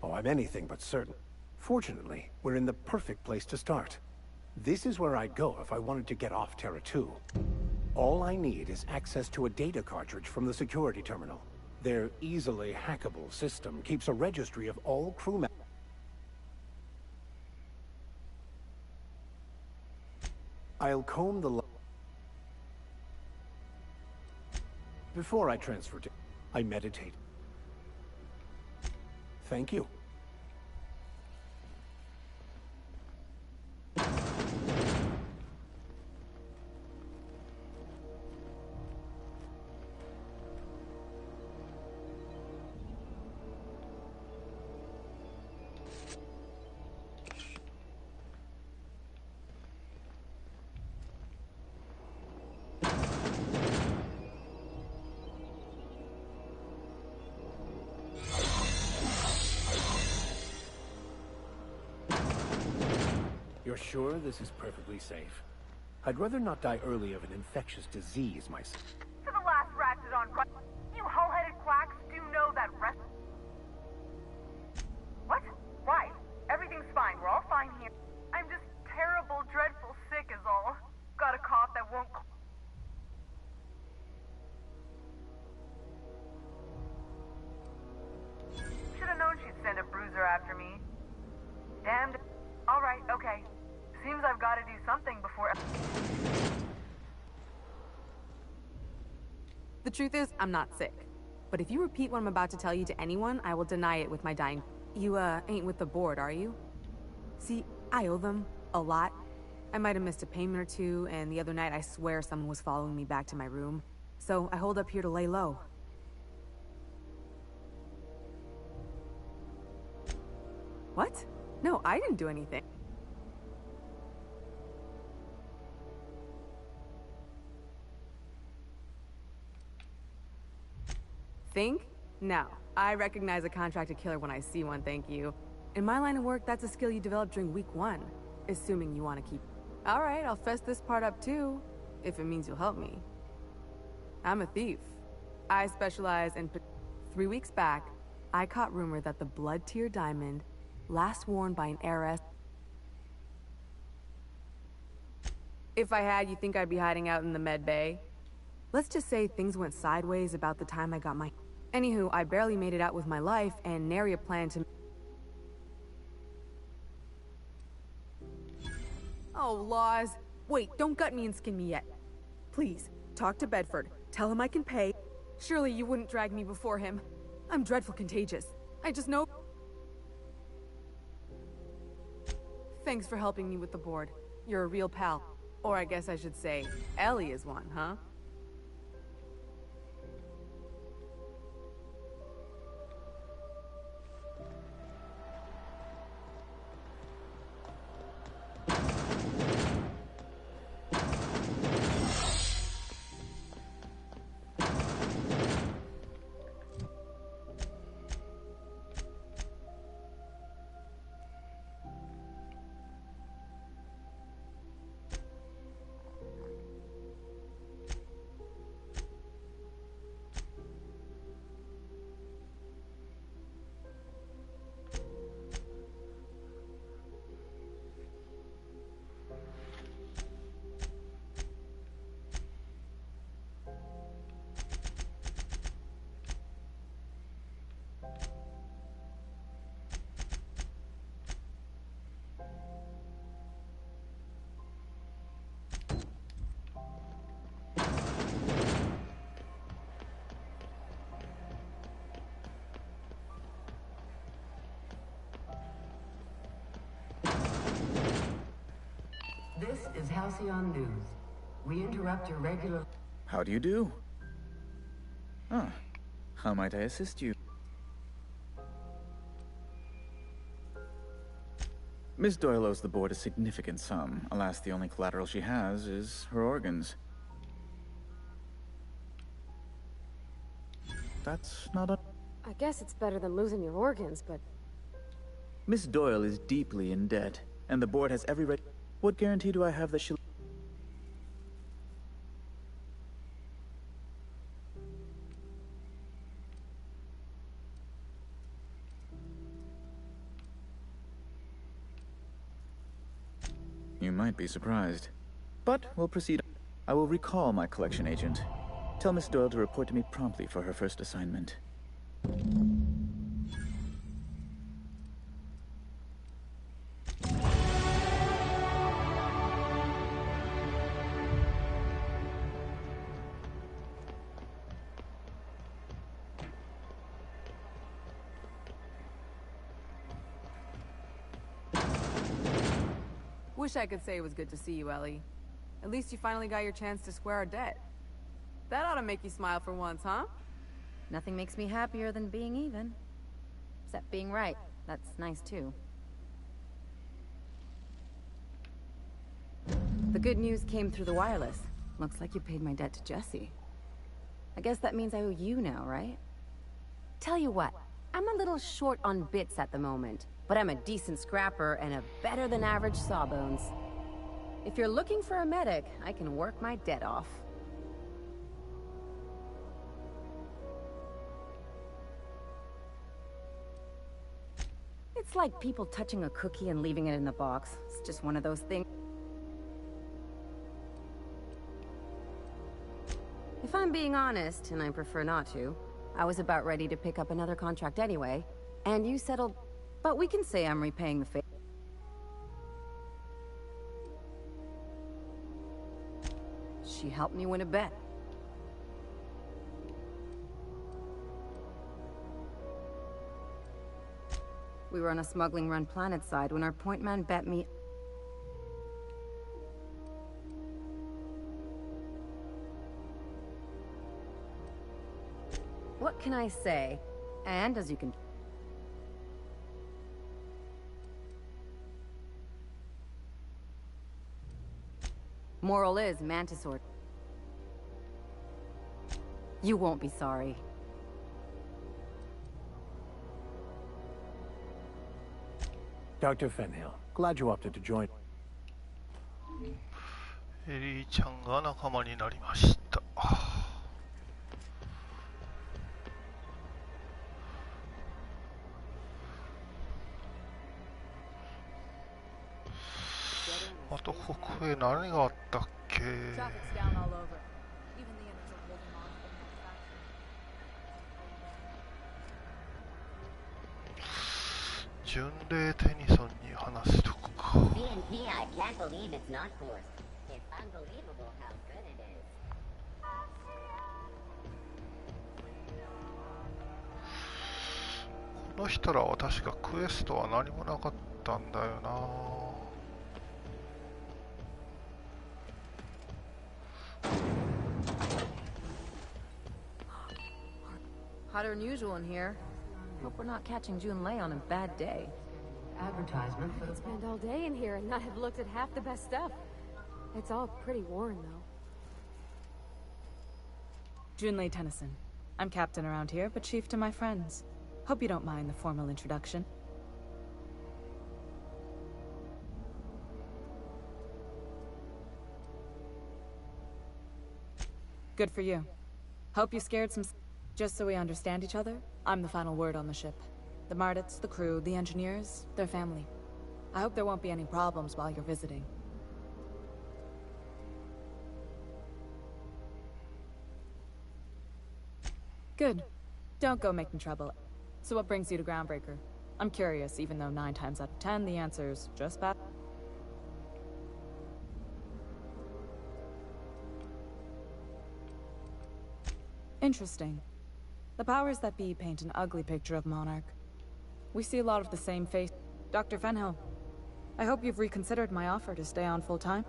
Oh, I'm anything but certain. Fortunately, we're in the perfect place to start. This is where I'd go if I wanted to get off Terra 2. All I need is access to a data cartridge from the security terminal. Their easily hackable system keeps a registry of all crew members. I'll comb the... Before I transfer to... I meditate. Thank you. You're sure this is perfectly safe? I'd rather not die early of an infectious disease myself. To the last ratchet on right. You hull-headed quacks do know that rest... What? Why? Everything's fine. We're all fine here. I'm just terrible, dreadful sick is all. Got a cough that won't... Should have known she'd send a bruiser after me. Damned. All right, okay. Seems I've got to do something before... The truth is, I'm not sick. But if you repeat what I'm about to tell you to anyone, I will deny it with my dying... You, ain't with the board, are you? See, I owe them a lot. I might have missed a payment or two, and the other night I swear someone was following me back to my room. So I hold up here to lay low. What? No, I didn't do anything. Think? No. I recognize a contracted killer when I see one, thank you. In my line of work, that's a skill you develop during week 1. Assuming you want to keep... Alright, I'll fess this part up too. If it means you'll help me. I'm a thief. I specialize in... 3 weeks back, I caught rumor that the blood tier diamond, last worn by an heiress... If I had, you think I'd be hiding out in the med bay? Let's just say things went sideways about the time I got my... Anywho, I barely made it out with my life, and nary a plan to... Oh, laws. Wait, don't gut me and skin me yet. Please, talk to Bedford. Tell him I can pay. Surely you wouldn't drag me before him. I'm dreadful contagious. I just know... Thanks for helping me with the board. You're a real pal. Or I guess I should say, Ellie is one, huh? This is Halcyon News. We interrupt your regular... How do you do? Ah, how might I assist you? Miss Doyle owes the board a significant sum. Alas, the only collateral she has is her organs. That's not a... I guess it's better than losing your organs, but... Miss Doyle is deeply in debt, and the board has every right... What guarantee do I have that she'll... You might be surprised. But we'll proceed. I will recall my collection agent. Tell Miss Doyle to report to me promptly for her first assignment. Wish I could say it was good to see you, Ellie. At least you finally got your chance to square our debt. That ought to make you smile for once, huh? Nothing makes me happier than being even. Except being right. That's nice, too. The good news came through the wireless. Looks like you paid my debt to Jesse. I guess that means I owe you now, right? Tell you what, I'm a little short on bits at the moment, but I'm a decent scrapper and a better-than-average sawbones. If you're looking for a medic, I can work my debt off. It's like people touching a cookie and leaving it in the box. It's just one of those things. If I'm being honest, and I prefer not to, I was about ready to pick up another contract anyway, and you settled... But we can say I'm repaying the favor. She helped me win a bet. We were on a smuggling run planet side when our point man bet me... What can I say? And as you can... Moral is, Mantisaur. You won't be sorry. Dr. Fenhill, glad you opted to join. エリーちゃんが仲間になりました。あとここへ何があったっけ。巡礼テニソンに話すとこか。B&B, I can't believe it's not forced. It's unbelievable how good it is. この人らは確かクエストは何もなかったんだよな。Hotter than usual in here. Hope we're not catching Junlei on a bad day. Advertisement for I could spend all day in here and not have looked at half the best stuff. It's all pretty worn, though. Junlei Tennyson. I'm captain around here, but chief to my friends. Hope you don't mind the formal introduction. Good for you. Hope you scared some... Just so we understand each other, I'm the final word on the ship. The Mardits, the crew, the engineers, their family. I hope there won't be any problems while you're visiting. Good. Don't go making trouble. So what brings you to Groundbreaker? I'm curious, even though 9 times out of 10 the answer's just bad. Interesting. The powers that be paint an ugly picture of Monarch. We see a lot of the same face. Dr. Fenhill, I hope you've reconsidered my offer to stay on full-time.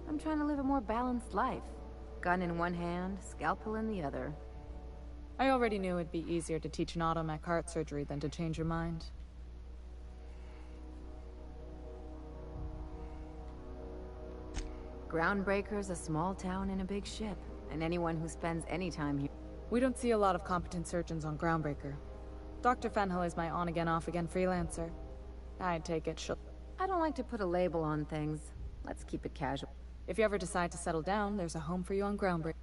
I'm trying to live a more balanced life. Gun in one hand, scalpel in the other. I already knew it'd be easier to teach an automech heart surgery than to change your mind. Groundbreaker's a small town in a big ship, and anyone who spends any time here... We don't see a lot of competent surgeons on Groundbreaker. Dr. Fenhill is my on-again, off-again freelancer. I'd take it she'll... I don't like to put a label on things. Let's keep it casual. If you ever decide to settle down, there's a home for you on Groundbreaker.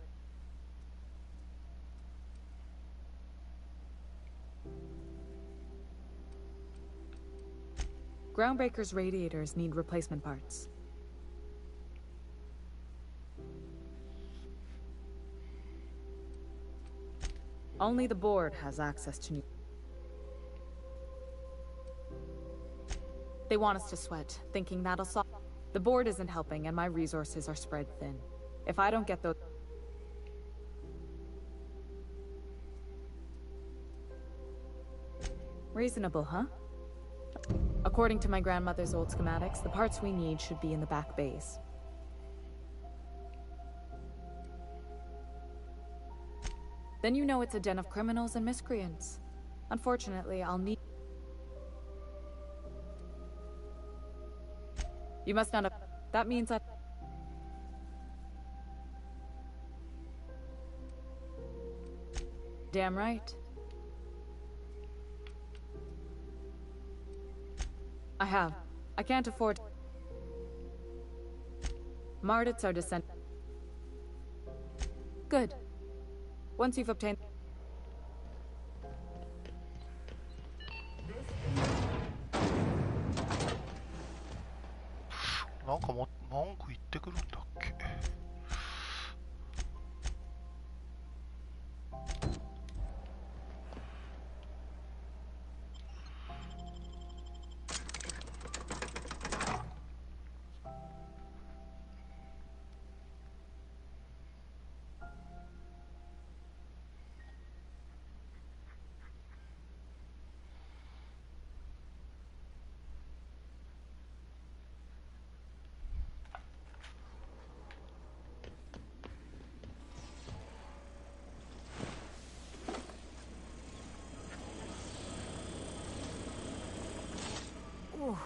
Groundbreaker's radiators need replacement parts. Only the board has access to new... They want us to sweat, thinking that'll solve... The board isn't helping and my resources are spread thin. If I don't get those... Reasonable, huh? According to my grandmother's old schematics, the parts we need should be in the back bays. Then you know it's a den of criminals and miscreants. Unfortunately, I'll need... You must not have... That means that... Damn right. I have. I can't afford... Mardits are descent... Good. Once you've obtained... なんかも文句言ってくるんだっけ。Ooh,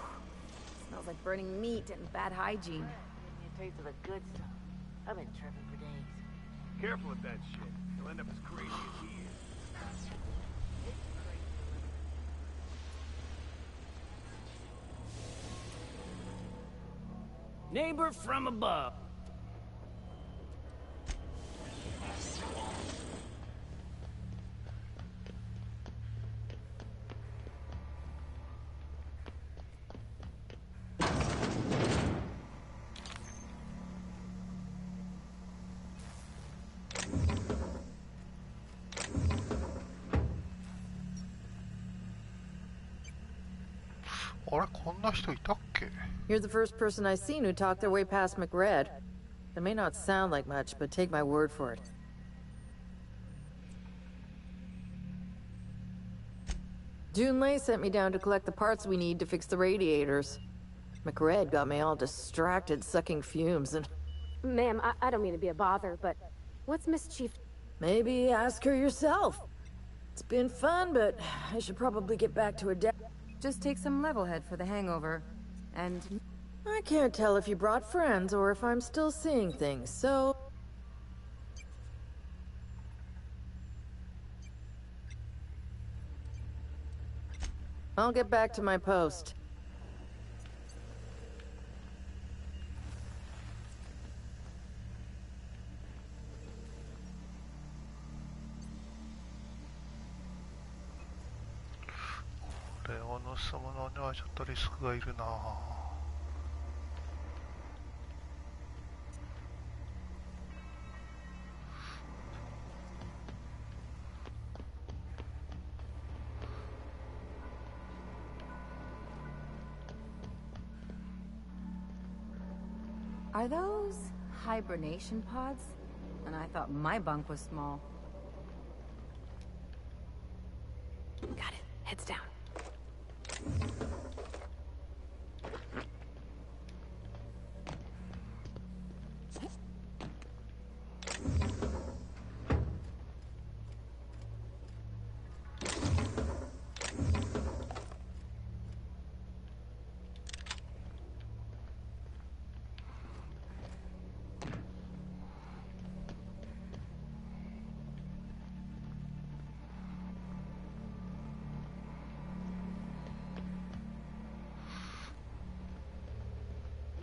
smells like burning meat and bad hygiene. Give me a taste of the good stuff. I've been tripping for days. Careful with that shit. You'll end up as crazy as he is. Neighbor from above. You're the first person I've seen who talked their way past McRed. It may not sound like much, but take my word for it. Junlei sent me down to collect the parts we need to fix the radiators. McRed got me all distracted sucking fumes and... Ma'am, I don't mean to be a bother, but what's Miss Chief... Maybe ask her yourself. It's been fun, but I should probably get back to her desk. Just take some Levelhead for the hangover, and... I can't tell if you brought friends or if I'm still seeing things, so... I'll get back to my post. Are those hibernation pods? And I thought my bunk was small. Got it. Heads down.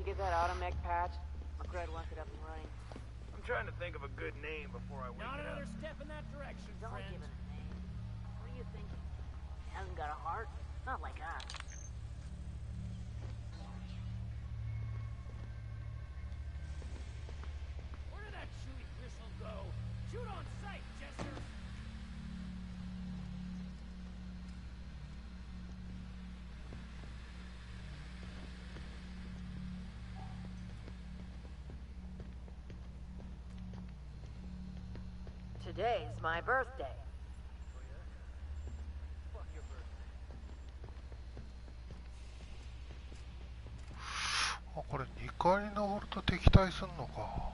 Get that automech patch? McRed wants it up and running. I'm trying to think of a good name before I wake Not it another up. step in that direction, Don't friend. give it a name. What are you thinking? Hasn't got a heart? Not like us. Where did that shooty gristle go? Shoot on sight, Jester! Today's my birthday. Fuck your birthday. あ、これ2階に登ると敵対すんのか。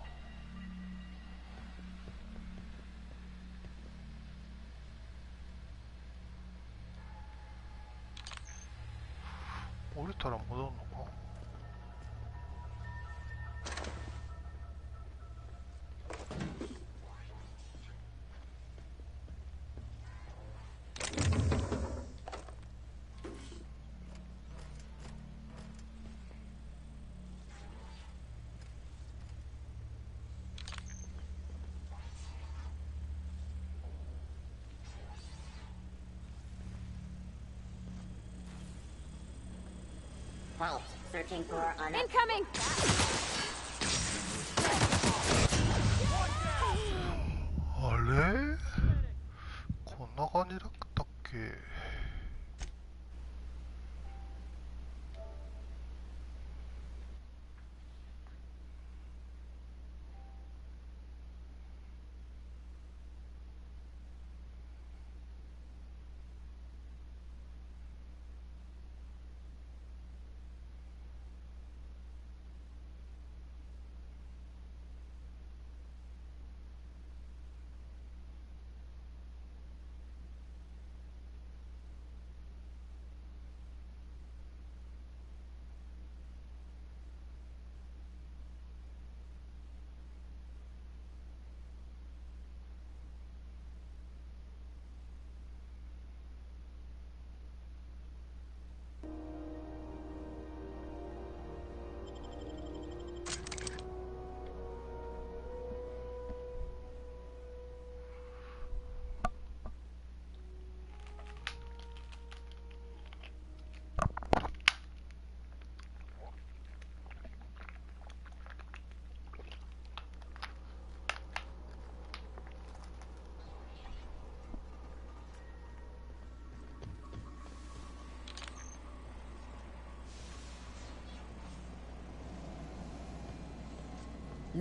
降りたら戻るのか。Help. Searching for an... Incoming! あれこんな感じだったっけ。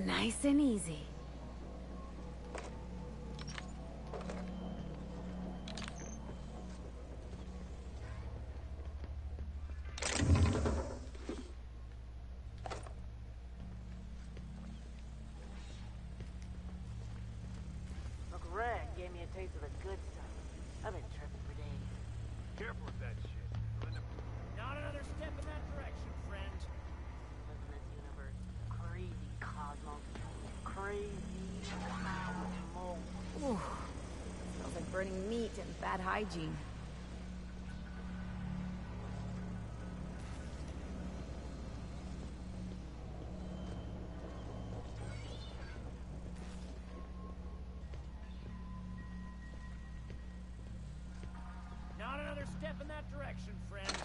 Nice and easy. Look, Red gave me a taste of the good stuff. I've been tripping for days. Careful with that shit. Not another step in that direction, friend. Live in this universe. Crazy cosmos. Crazy cosmos. Ooh. Smells like burning meat and bad hygiene. Not another step in that direction, friend.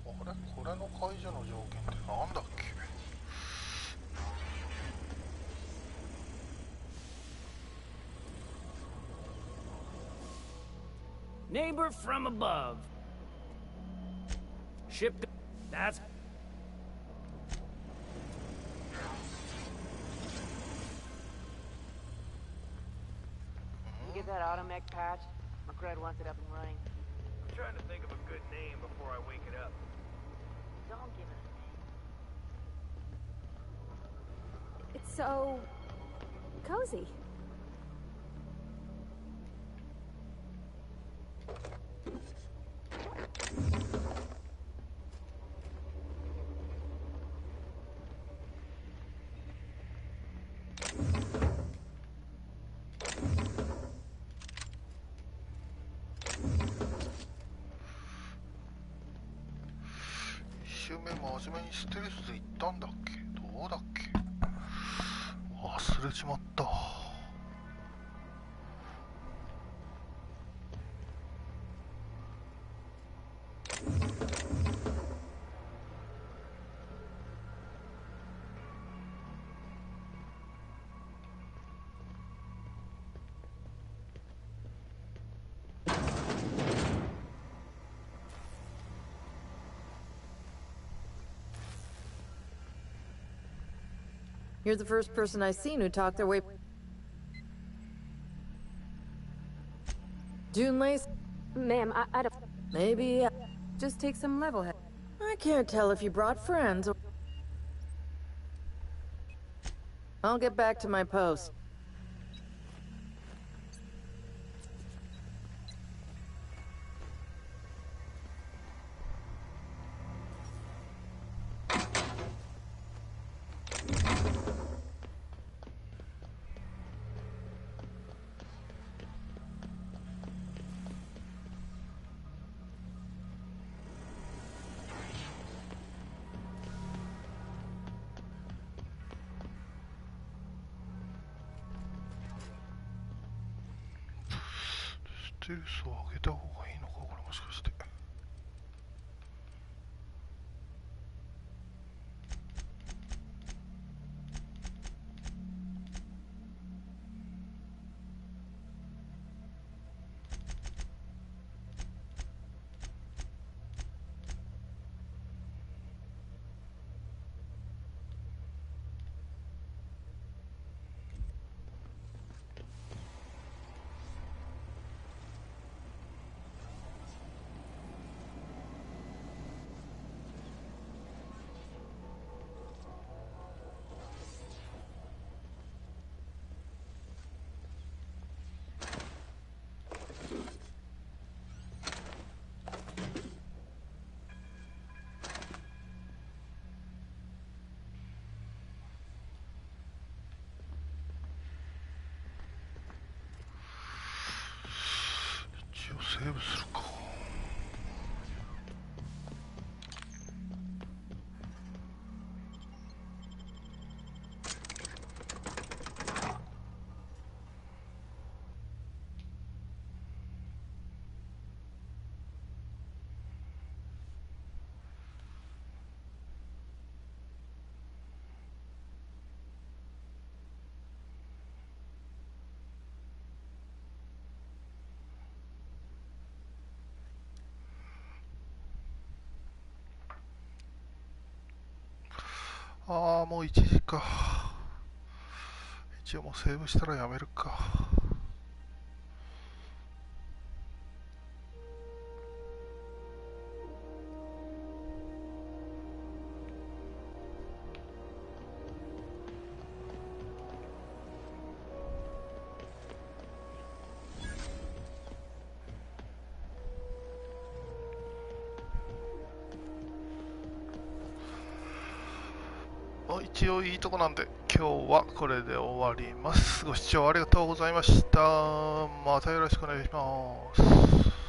あれ、これの解除の条件ってなんだっけ。Neighbor from above. Ship. That's. You get that automech patch? McRed wants it up and running. I'm trying to think of a good name before I wake it up. Don't give it a name. It's so cozy.1周目真面目にステルスで行ったんだっけ。どうだっけ。忘れちまった。You're the first person I've seen who talked their way. June Lace? Ma'am, I don't... Maybe... Just take some level head. I can't tell if you brought friends or... I'll get back to my post.ステルスを上げた方がいいのか、これもしかして。一応セーブするか。もう1時か。一応もうセーブしたらやめるか。一応いいとこなんで今日はこれで終わります。ご視聴ありがとうございました。またよろしくお願いします。